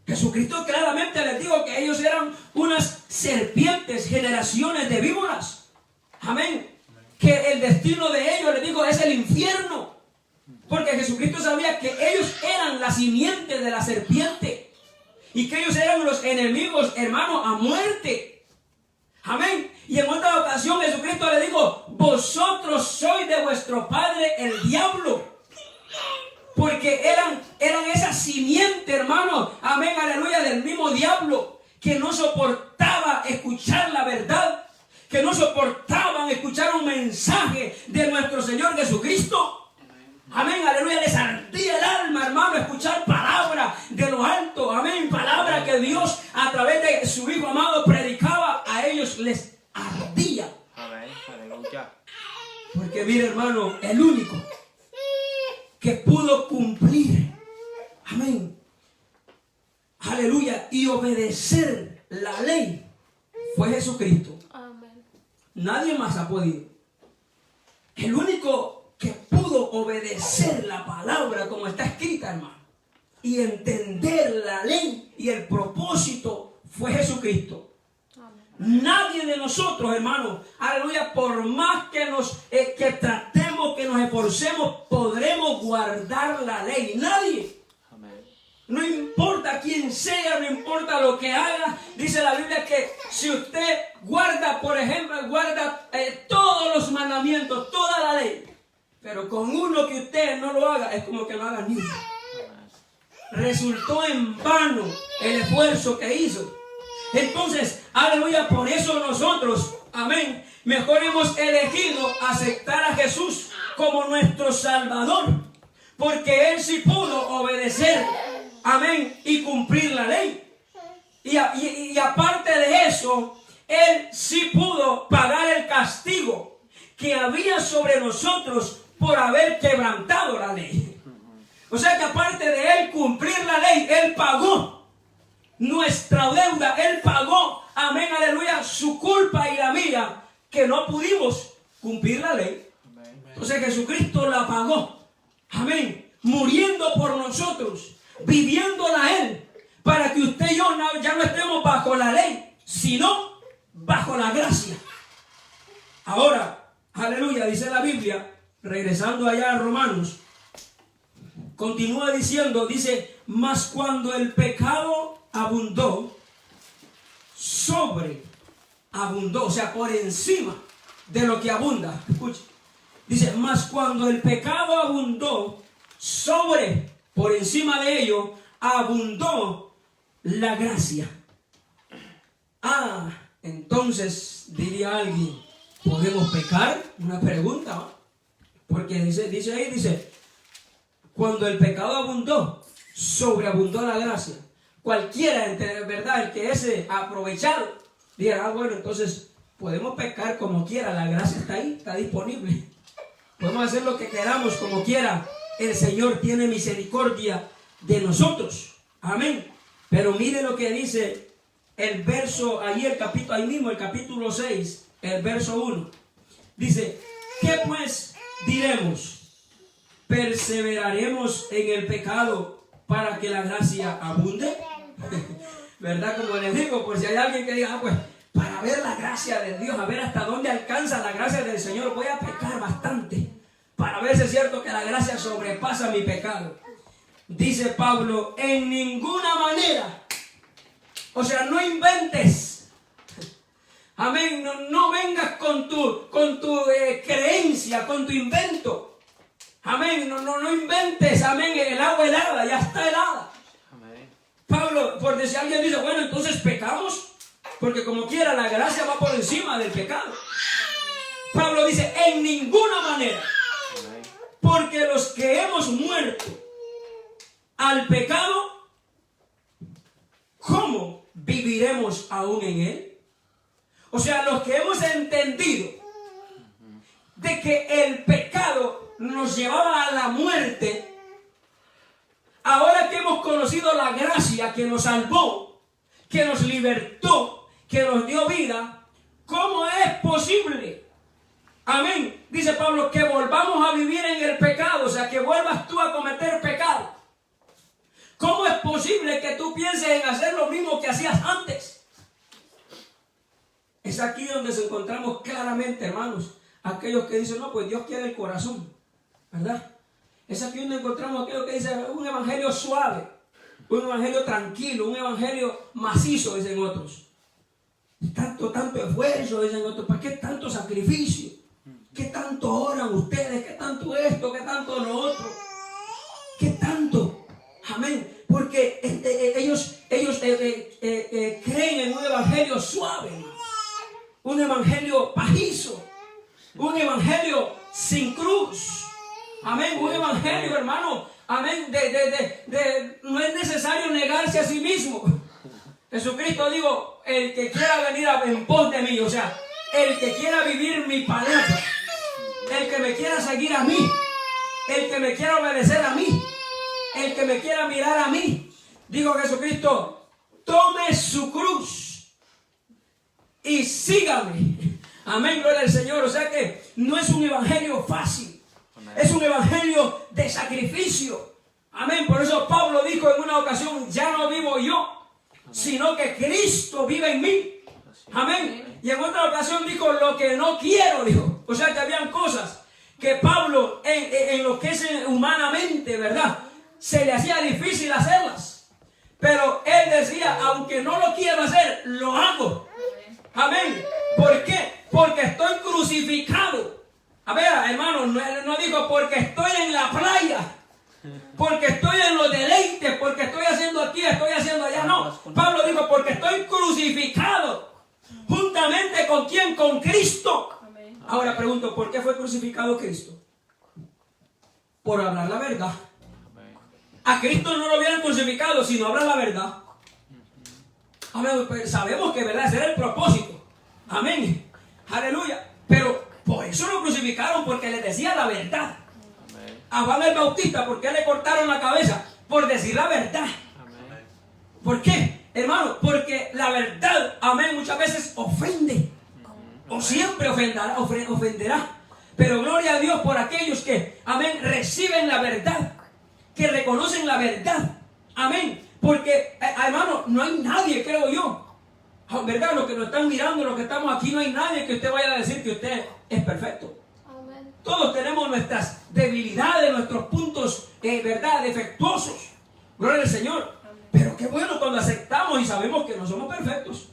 Jesucristo claramente les dijo que ellos eran unas serpientes, generaciones de víboras. Amén. Que el destino de ellos, les digo, es el infierno. Porque Jesucristo sabía que ellos eran la simiente de la serpiente. Y que ellos eran los enemigos, hermanos, a muerte. Amén. Y en otra ocasión Jesucristo le dijo, vosotros sois de vuestro padre el diablo. Porque eran esa simiente, hermano, amén, aleluya, del mismo diablo, que no soportaba escuchar la verdad, que no soportaban escuchar un mensaje de nuestro Señor Jesucristo. Amén, aleluya, les ardía el alma, hermano, escuchar palabra de lo alto. Amén, palabra que Dios a través de su Hijo amado predicaba, a ellos les ardía. Amén, aleluya. Porque mire, hermano, el único que pudo cumplir, amén, aleluya, y obedecer la ley fue Jesucristo. Amén. Nadie más ha podido. El único que pudo obedecer la palabra como está escrita, hermano, y entender la ley y el propósito fue Jesucristo. Nadie de nosotros, hermanos, aleluya, por más que que tratemos, que nos esforcemos, podremos guardar la ley. Nadie. Amén. No importa quién sea, no importa lo que haga. Dice la Biblia que si usted guarda, por ejemplo, todos los mandamientos, toda la ley, pero con uno que usted no lo haga, es como que no haga ni uno. Resultó en vano el esfuerzo que hizo. Entonces, aleluya, por eso nosotros, amén, mejor hemos elegido aceptar a Jesús como nuestro Salvador, porque Él sí pudo obedecer, amén, y cumplir la ley. Y aparte de eso, Él sí pudo pagar el castigo que había sobre nosotros por haber quebrantado la ley. O sea que aparte de Él cumplir la ley, Él pagó nuestra deuda, Él pagó, amén, aleluya, su culpa y la mía, que no pudimos cumplir la ley. Entonces Jesucristo la pagó, amén, muriendo por nosotros, viviéndola Él, para que usted y yo ya no estemos bajo la ley, sino bajo la gracia. Ahora, aleluya, dice la Biblia, regresando allá a Romanos, continúa diciendo, dice, mas cuando el pecado abundó, sobreabundó, o sea, por encima de lo que abunda. Escuche, dice, mas cuando el pecado abundó, por encima de ello, abundó la gracia. Entonces diría alguien, ¿podemos pecar? Una pregunta, ¿va? Porque dice ahí, cuando el pecado abundó, sobreabundó la gracia. Cualquiera, ¿verdad?, el que es aprovechado, dirá, bueno, entonces podemos pecar como quiera, la gracia está ahí, está disponible. Podemos hacer lo que queramos como quiera. El Señor tiene misericordia de nosotros. Amén. Pero mire lo que dice el verso, ahí mismo, el capítulo 6, el verso 1. Dice, ¿qué pues diremos? ¿Perseveraremos en el pecado para que la gracia abunde? ¿Verdad? Como les digo, por si hay alguien que diga, pues para ver la gracia de Dios, a ver hasta dónde alcanza la gracia del Señor, voy a pecar bastante, para ver si es cierto que la gracia sobrepasa mi pecado. Dice Pablo, en ninguna manera. O sea, no inventes. Amén, no vengas con tu creencia, con tu invento. Amén. No inventes, amén, el agua helada, ya está helada. Pablo, por si alguien dice, bueno, entonces pecamos, porque como quiera la gracia va por encima del pecado. Pablo dice, en ninguna manera, porque los que hemos muerto al pecado, ¿cómo viviremos aún en él? O sea, los que hemos entendido de que el pecado nos llevaba a la muerte, ahora que hemos conocido la gracia que nos salvó, que nos libertó, que nos dio vida, ¿cómo es posible? Amén. Dice Pablo, que volvamos a vivir en el pecado, o sea, que vuelvas tú a cometer pecado. ¿Cómo es posible que tú pienses en hacer lo mismo que hacías antes? Es aquí donde nos encontramos claramente, hermanos, aquellos que dicen, no, pues Dios quiere el corazón, ¿verdad? Es aquí donde encontramos aquellos que dicen un evangelio suave, un evangelio tranquilo, un evangelio macizo, dicen otros. Tanto esfuerzo, dicen otros. ¿Para qué tanto sacrificio? ¿Qué tanto oran ustedes? ¿Qué tanto esto? ¿Qué tanto lo otro? ¿Qué tanto? Amén. Porque ellos creen en un evangelio suave, un evangelio pajizo, un evangelio sin cruz. Amén. Un evangelio, hermano. Amén. No es necesario negarse a sí mismo. Jesucristo dijo, el que quiera venir en pos de mí, o sea, el que quiera vivir mi palabra, el que me quiera seguir a mí, el que me quiera obedecer a mí, el que me quiera mirar a mí, dijo Jesucristo, tome su cruz y sígame. Amén, gloria al Señor. O sea que no es un evangelio fácil, es un evangelio de sacrificio. Amén. Por eso Pablo dijo en una ocasión, ya no vivo yo, sino que Cristo vive en mí. Amén. Y en otra ocasión dijo, lo que no quiero, dijo. O sea que habían cosas que Pablo, en lo que es humanamente, ¿verdad?, se le hacía difícil hacerlas. Pero él decía, aunque no lo quiero hacer, lo hago. Amén. ¿Por qué? Porque estoy crucificado. A ver, hermano, no digo porque estoy en la playa, porque estoy en los deleites, porque estoy haciendo aquí, estoy haciendo allá. No, Pablo dijo, porque estoy crucificado. ¿Juntamente con quién? Con Cristo. Ahora pregunto, ¿por qué fue crucificado Cristo? Por hablar la verdad. A Cristo no lo hubieran crucificado si no hablan la verdad. Amén. Pues sabemos que verdad, ese era el propósito. Amén. Aleluya. Pero por eso lo crucificaron, porque les decía la verdad. A Juan el Bautista, ¿por qué le cortaron la cabeza? Por decir la verdad. ¿Por qué, hermano? Porque la verdad, amén, muchas veces ofende. O siempre ofenderá. Pero gloria a Dios por aquellos que, amén, reciben la verdad, que reconocen la verdad. Amén. Porque, hermano, no hay nadie, creo yo, ¿verdad? Los que nos están mirando, los que estamos aquí, no hay nadie que usted vaya a decir que usted es perfecto. Todos tenemos nuestras debilidades, nuestros puntos, ¿verdad?, defectuosos. Gloria al Señor. Pero qué bueno cuando aceptamos y sabemos que no somos perfectos,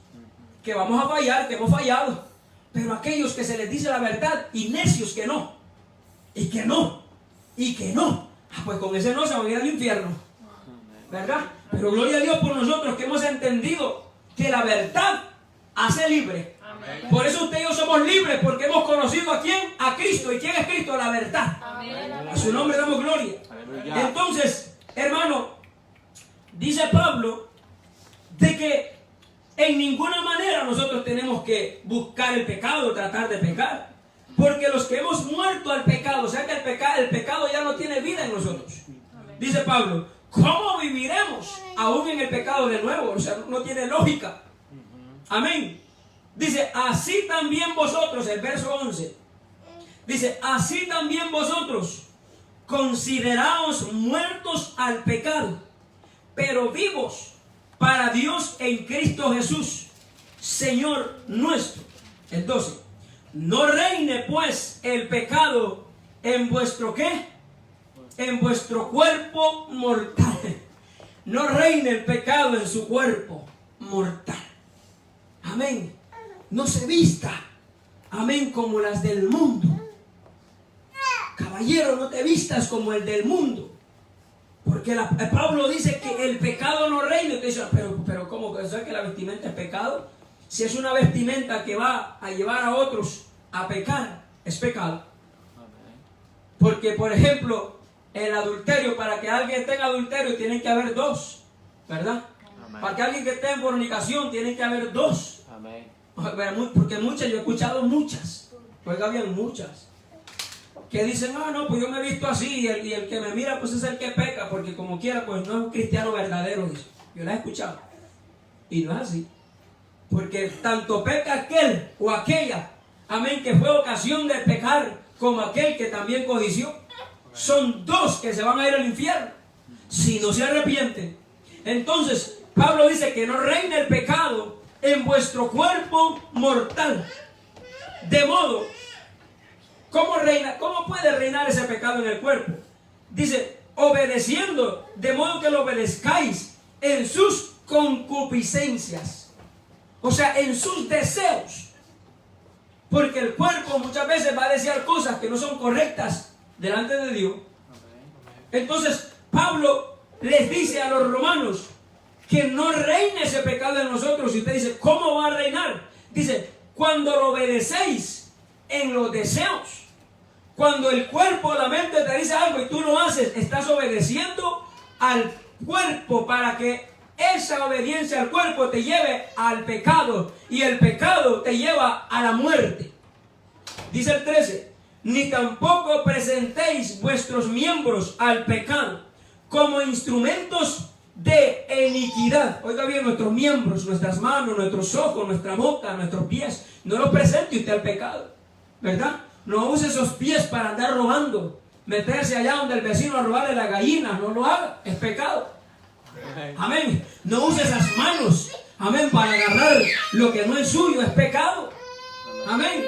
que vamos a fallar, que hemos fallado. Pero aquellos que se les dice la verdad y necios que no, y que no, y que no, pues con ese no se van a ir al infierno, ¿verdad? Pero gloria a Dios por nosotros que hemos entendido que la verdad hace libre. Amén. Por eso usted y yo somos libres, porque hemos conocido a quién, a Cristo. ¿Y quién es Cristo? La verdad. Amén. A su nombre damos gloria. Aleluya. Entonces, hermano, dice Pablo de que en ninguna manera nosotros tenemos que buscar el pecado, tratar de pecar, porque los que hemos muerto al pecado, o sea que el pecado ya no tiene vida en nosotros. Amén. Dice Pablo, ¿cómo viviremos aún en el pecado de nuevo? O sea, no tiene lógica. Amén. Dice, así también vosotros, el verso 11, dice, así también vosotros consideraos muertos al pecado, pero vivos para Dios en Cristo Jesús, Señor nuestro. El 12, no reine pues el pecado en vuestro ¿qué? En vuestro cuerpo mortal. No reine el pecado en su cuerpo mortal. Amén. No se vista, amén, como las del mundo. caballero, no te vistas como el del mundo. Porque Pablo dice que el pecado no reina. Y te dice, pero ¿cómo que eso es que la vestimenta es pecado? Si es una vestimenta que va a llevar a otros a pecar, es pecado. Porque, por ejemplo, el adulterio, para que alguien tenga adulterio, tienen que haber dos, ¿verdad? Amén. Para que alguien que esté en fornicación, tienen que haber dos. Amén. Porque muchas, yo he escuchado muchas, oiga bien, muchas, que dicen, no, pues yo me he visto así, y el que me mira, pues es el que peca, porque como quiera, pues no es un cristiano verdadero, dice. Yo la he escuchado. Y no es así. Porque tanto peca aquel o aquella, amén, que fue ocasión de pecar, como aquel que también codició. Son dos que se van a ir al infierno si no se arrepienten. Entonces Pablo dice que no reine el pecado en vuestro cuerpo mortal. De modo, ¿cómo puede reinar ese pecado en el cuerpo? Dice, obedeciendo, de modo que lo obedezcáis en sus concupiscencias, o sea, en sus deseos. Porque el cuerpo muchas veces va a desear cosas que no son correctas delante de Dios. Entonces Pablo les dice a los romanos que no reine ese pecado en nosotros. Y usted dice, ¿cómo va a reinar? Dice, cuando lo obedecéis en los deseos. Cuando el cuerpo o la mente te dice algo y tú lo haces, estás obedeciendo al cuerpo para que esa obediencia al cuerpo te lleve al pecado, y el pecado te lleva a la muerte. Dice el 13, ni tampoco presentéis vuestros miembros al pecado como instrumentos de iniquidad. Oiga bien, nuestros miembros, nuestras manos, nuestros ojos, nuestra boca, nuestros pies, no los presente usted al pecado, ¿verdad? No use esos pies para andar robando, meterse allá donde el vecino a robarle la gallina, no lo haga, es pecado. Amén. No use esas manos, amén, para agarrar lo que no es suyo, es pecado. Amén.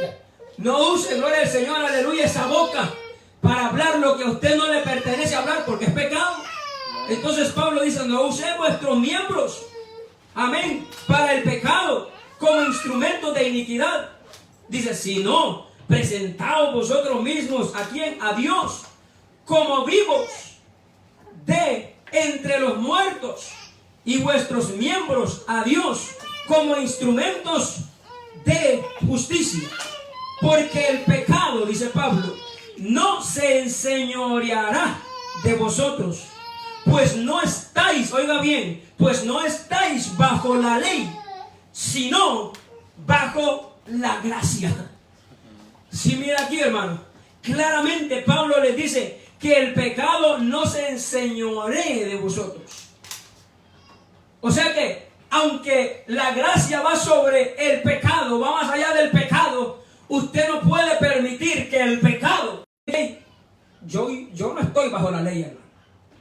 No use, gloria al Señor, aleluya, esa boca para hablar lo que a usted no le pertenece hablar, porque es pecado. Entonces Pablo dice, no use vuestros miembros, amén, para el pecado como instrumentos de iniquidad. Dice, sino presentaos vosotros mismos, ¿a quién? A Dios, como vivos de entre los muertos, y vuestros miembros a Dios como instrumentos de justicia. Porque el pecado, dice Pablo, no se enseñoreará de vosotros, pues no estáis, oiga bien, pues no estáis bajo la ley, sino bajo la gracia. Si mira aquí, hermano, claramente Pablo les dice que el pecado no se enseñoree de vosotros. O sea que, aunque la gracia va sobre el pecado, va más allá del pecado, usted no puede permitir que el pecado... Yo no estoy bajo la ley, hermano.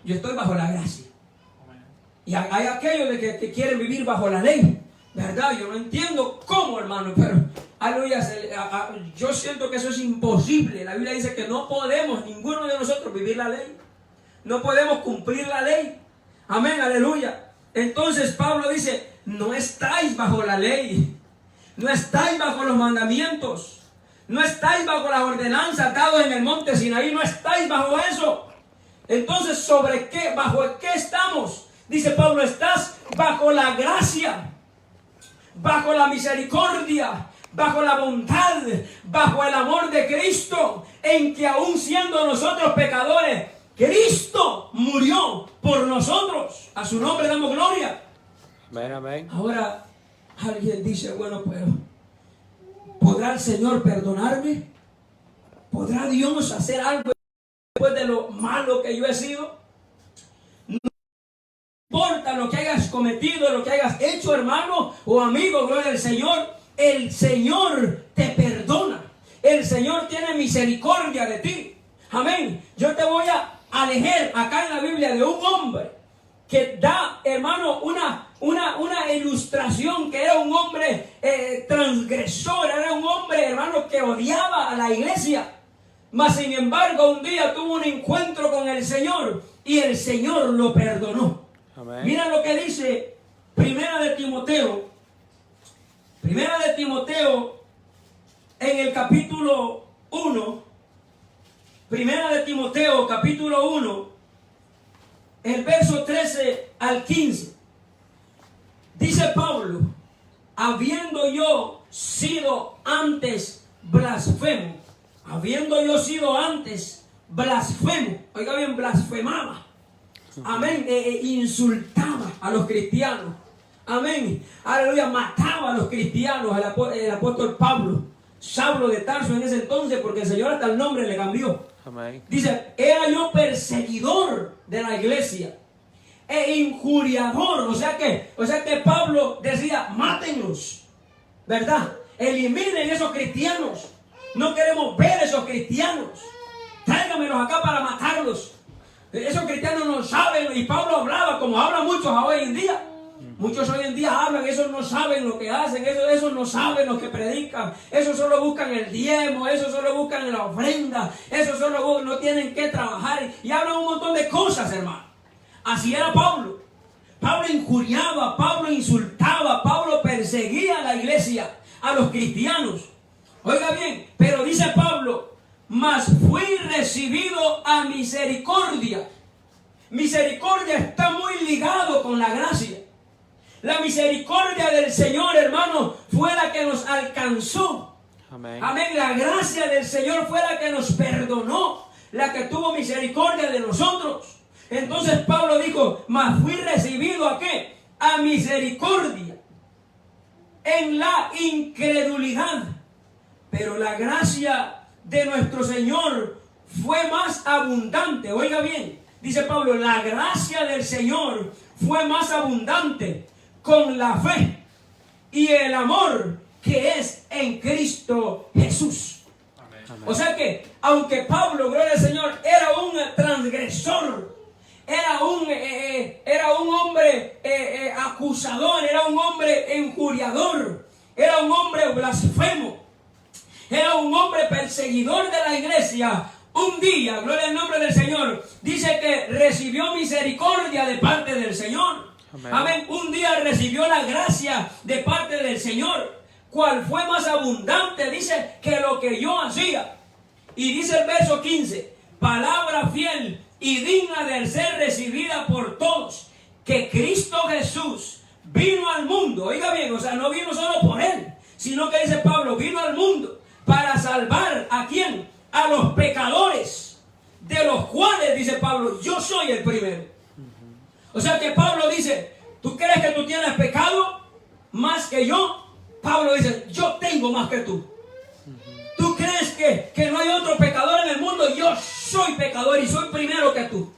Yo estoy bajo la gracia. Y hay aquellos de que quieren vivir bajo la ley, ¿verdad? Yo no entiendo cómo, hermano, pero aleluya, yo siento que eso es imposible. La Biblia dice que no podemos, ninguno de nosotros, vivir la ley. No podemos cumplir la ley. Amén, aleluya. Entonces Pablo dice, no estáis bajo la ley, no estáis bajo los mandamientos, no estáis bajo las ordenanzas dadas en el monte Sinaí, no estáis bajo eso. Entonces, ¿sobre qué? ¿Bajo qué estamos? Dice Pablo, estás bajo la gracia, bajo la misericordia, bajo la bondad, bajo el amor de Cristo, en que aún siendo nosotros pecadores, Cristo murió por nosotros. A su nombre damos gloria. Amén, amén. Ahora alguien dice, bueno, pero ¿podrá el Señor perdonarme? ¿Podrá Dios hacer algo después de lo malo que yo he sido? No importa lo que hayas cometido, lo que hayas hecho, hermano o amigo, gloria al Señor. El Señor te perdona. El Señor tiene misericordia de ti. Amén. Yo te voy a leer acá en la Biblia de un hombre que da, hermano, una ilustración, que era un hombre transgresor, era un hombre, hermano, que odiaba a la iglesia, mas sin embargo un día tuvo un encuentro con el Señor y el Señor lo perdonó. Amén. Mira lo que dice Primera de Timoteo en el capítulo 1, Primera de Timoteo, capítulo 1, el verso 13 al 15. Dice Pablo: habiendo yo sido antes blasfemo, oiga bien, blasfemaba, amén, insultaba a los cristianos, amén, aleluya, mataba a los cristianos, el apóstol Pablo, Saulo de Tarso en ese entonces, porque el Señor hasta el nombre le cambió. Amén. Dice: era yo perseguidor de la iglesia e injuriador, o sea que Pablo decía: mátenlos, ¿verdad? Eliminen esos cristianos, no queremos ver esos cristianos, tráigamelos acá para matarlos. Esos cristianos no saben, y Pablo hablaba como hablan muchos hoy en día. Muchos hoy en día hablan, esos no saben lo que hacen, esos no saben lo que predican, esos solo buscan el diezmo, esos solo buscan la ofrenda, esos solo no tienen que trabajar, y hablan un montón de cosas, hermano. Así era Pablo. Pablo injuriaba, Pablo insultaba, Pablo perseguía a la iglesia, a los cristianos. Oiga bien, pero dice Pablo: mas fui recibido a misericordia. Misericordia está muy ligado con la gracia. La misericordia del Señor, hermano, fue la que nos alcanzó. Amén. Amén. La gracia del Señor fue la que nos perdonó, la que tuvo misericordia de nosotros. Entonces Pablo dijo: mas fui recibido ¿a qué? A misericordia en la incredulidad. Pero la gracia de nuestro Señor fue más abundante. Oiga bien, dice Pablo: la gracia del Señor fue más abundante con la fe y el amor que es en Cristo Jesús. Amén. O sea que, aunque Pablo, gloria al Señor, era un transgresor, era un hombre acusador, era un hombre injuriador, era un hombre blasfemo, era un hombre perseguidor de la iglesia, un día, gloria al nombre del Señor, dice que recibió misericordia de parte del Señor. Amén. Amén. Un día recibió la gracia de parte del Señor, cual fue más abundante, dice, que lo que yo hacía. Y dice el verso 15: palabra fiel y digna de ser recibida por todos, que Cristo Jesús vino al mundo. Oiga bien, o sea, no vino solo por él, sino que dice Pablo, vino al mundo para salvar ¿a quién? A los pecadores, de los cuales, dice Pablo, yo soy el primero. O sea que Pablo dice: ¿tú crees que tú tienes pecado más que yo? Pablo dice: yo tengo más que tú. ¿Tú crees que no hay otro pecador en el mundo? Yo soy pecador y soy primero que tú.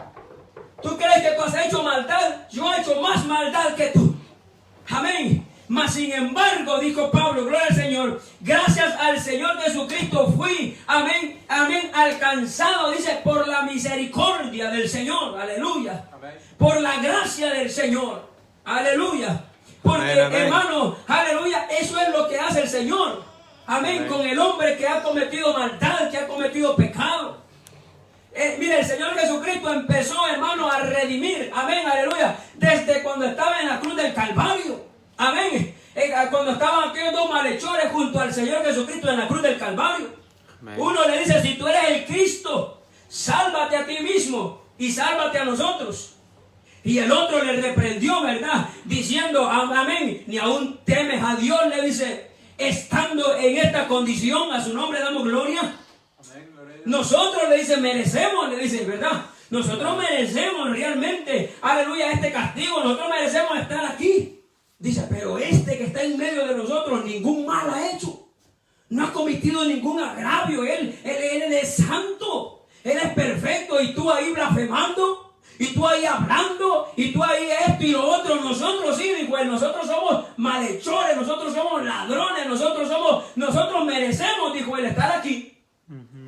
¿Tú crees que tú has hecho maldad? Yo he hecho más maldad que tú. Amén. Mas sin embargo, dijo Pablo, gloria al Señor, gracias al Señor Jesucristo fui, amén, amén, alcanzado, dice, por la misericordia del Señor, aleluya, amén. Por la gracia del Señor, aleluya, porque amén, amén. Hermano, aleluya, eso es lo que hace el Señor, amén, amén. Con el hombre que ha cometido maldad, que ha cometido pecado. Mire, el Señor Jesucristo empezó, hermano, a redimir, amén, aleluya, desde cuando estaba en la cruz del Calvario. Amén. Cuando estaban aquellos dos malhechores junto al Señor Jesucristo en la cruz del Calvario. Amén. Uno le dice: si tú eres el Cristo, sálvate a ti mismo y sálvate a nosotros. Y el otro le reprendió, ¿verdad? Diciendo: amén, ni aún temes a Dios, le dice, estando en esta condición, a su nombre damos gloria. Amén, gloria. Nosotros, le dice, merecemos, le dice, ¿verdad? Nosotros merecemos realmente, aleluya, este castigo. Nosotros merecemos estar aquí. Dice: pero este que está en medio de nosotros ningún mal ha hecho, no ha cometido ningún agravio, él es santo, él es perfecto, y tú ahí blasfemando, y tú ahí hablando, y tú ahí esto y lo otro. Nosotros sí, dijo él, nosotros somos malhechores, nosotros somos ladrones, nosotros merecemos, dijo él, estar aquí.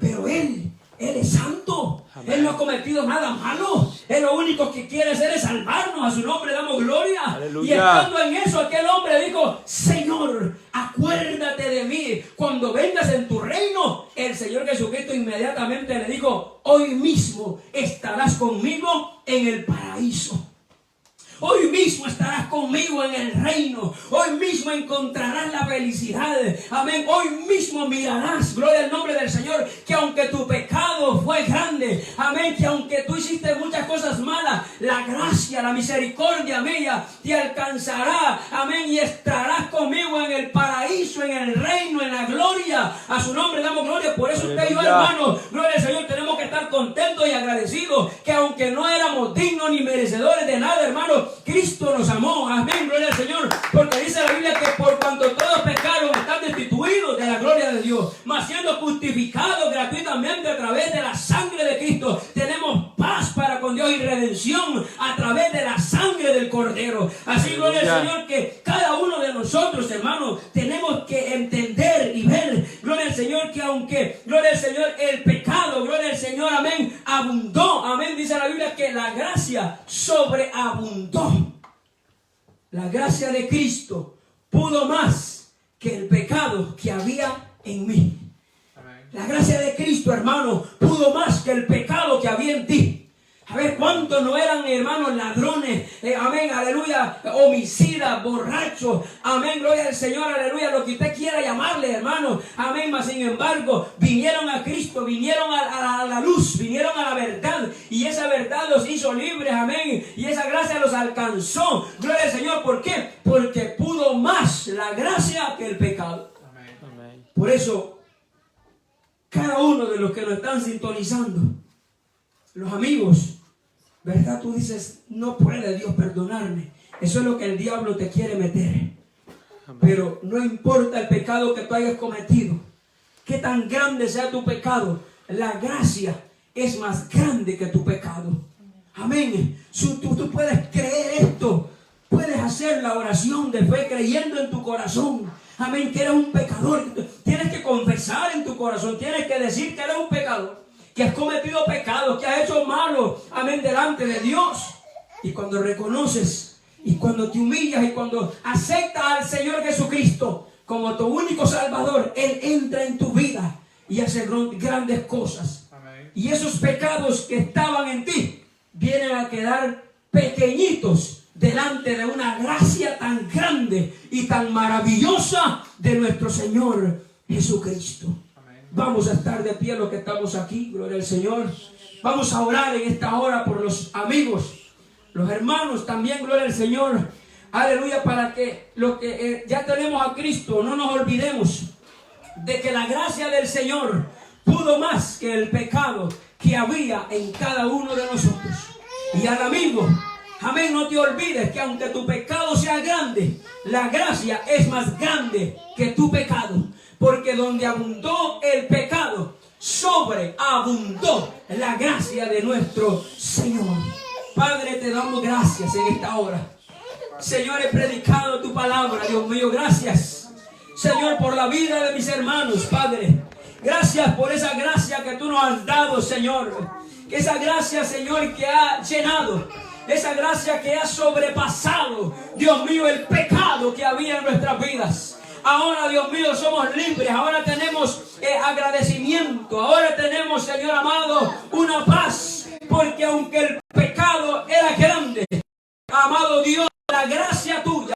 Pero él es santo. Amén. Él no ha cometido nada malo. Él lo único que quiere hacer es salvarnos. A su nombre damos gloria. Aleluya. Y estando en eso, aquel hombre dijo: Señor, acuérdate de mí cuando vengas en tu reino. El Señor Jesucristo inmediatamente le dijo: hoy mismo estarás conmigo en el paraíso. Hoy mismo estarás conmigo en el reino. Hoy mismo encontrarás la felicidad. Amén. Hoy mismo mirarás, gloria al nombre del Señor, que aunque tu pecado fue grande, amén, que aunque tú hiciste muchas cosas malas, la gracia, la misericordia mía te alcanzará. Amén. Y estarás conmigo en el paraíso, en el reino, en la gloria. A su nombre damos gloria. Por eso usted y yo, hermano, gloria al Señor, tenemos que estar contentos y agradecidos que aunque no éramos dignos ni merecedores de nada, hermano, Cristo nos amó. Amén, gloria al Señor. Porque dice la Biblia que por cuanto todos pecaron están destituidos de la gloria de Dios, mas siendo justificados gratuitamente a través de la sangre de Cristo, tenemos paz para con Dios y redención a través de la sangre del Cordero. Así, gloria al Señor, que cada uno de nosotros, hermanos, tenemos que entender y ver, gloria al Señor, que aunque, gloria al Señor, el pecado, gloria al Señor, amén, abundó, amén, dice la Biblia que la gracia sobreabundó. La gracia de Cristo pudo más que el pecado que había en mí. La gracia de Cristo, hermano, pudo más que el pecado que había en ti. A ver, ¿cuántos no eran, hermanos, ladrones? Amén, aleluya, homicidas, borrachos. Amén, gloria al Señor, aleluya, lo que usted quiera llamarle, hermano. Amén, mas sin embargo, vinieron a Cristo, vinieron a la luz, vinieron a la verdad. Y esa verdad los hizo libres, amén. Y esa gracia los alcanzó. Gloria al Señor, ¿por qué? Porque pudo más la gracia que el pecado. Amén. Por eso, cada uno de los que nos están sintonizando, los amigos, ¿verdad? Tú dices, no puede Dios perdonarme. Eso es lo que el diablo te quiere meter. Pero no importa el pecado que tú hayas cometido, qué tan grande sea tu pecado, la gracia es más grande que tu pecado. Amén. Tú puedes creer esto, puedes hacer la oración de fe creyendo en tu corazón. Amén, que eres un pecador. Tienes que confesar en tu corazón, tienes que decir que eres un pecador, que has cometido pecados, que has hecho malo, amén, delante de Dios. Y cuando reconoces, y cuando te humillas, y cuando aceptas al Señor Jesucristo como tu único Salvador, Él entra en tu vida y hace grandes cosas. Amén. Y esos pecados que estaban en ti vienen a quedar pequeñitos delante de una gracia tan grande y tan maravillosa de nuestro Señor Jesucristo. Vamos a estar de pie los que estamos aquí, gloria al Señor. Vamos a orar en esta hora por los amigos, los hermanos también, gloria al Señor. Aleluya, para que los que ya tenemos a Cristo, no nos olvidemos de que la gracia del Señor pudo más que el pecado que había en cada uno de nosotros. Y al amigo, amén, no te olvides que aunque tu pecado sea grande, la gracia es más grande que tu pecado. Porque donde abundó el pecado, sobreabundó la gracia de nuestro Señor. Padre, te damos gracias en esta hora. Señor, he predicado tu palabra, Dios mío, gracias. Señor, por la vida de mis hermanos, Padre. Gracias por esa gracia que tú nos has dado, Señor. Esa gracia, Señor, que ha llenado. Esa gracia que ha sobrepasado, Dios mío, el pecado que había en nuestras vidas. Ahora, Dios mío, somos libres. Ahora tenemos agradecimiento. Ahora tenemos, Señor amado, una paz. Porque aunque el pecado era grande, amado Dios, la gracia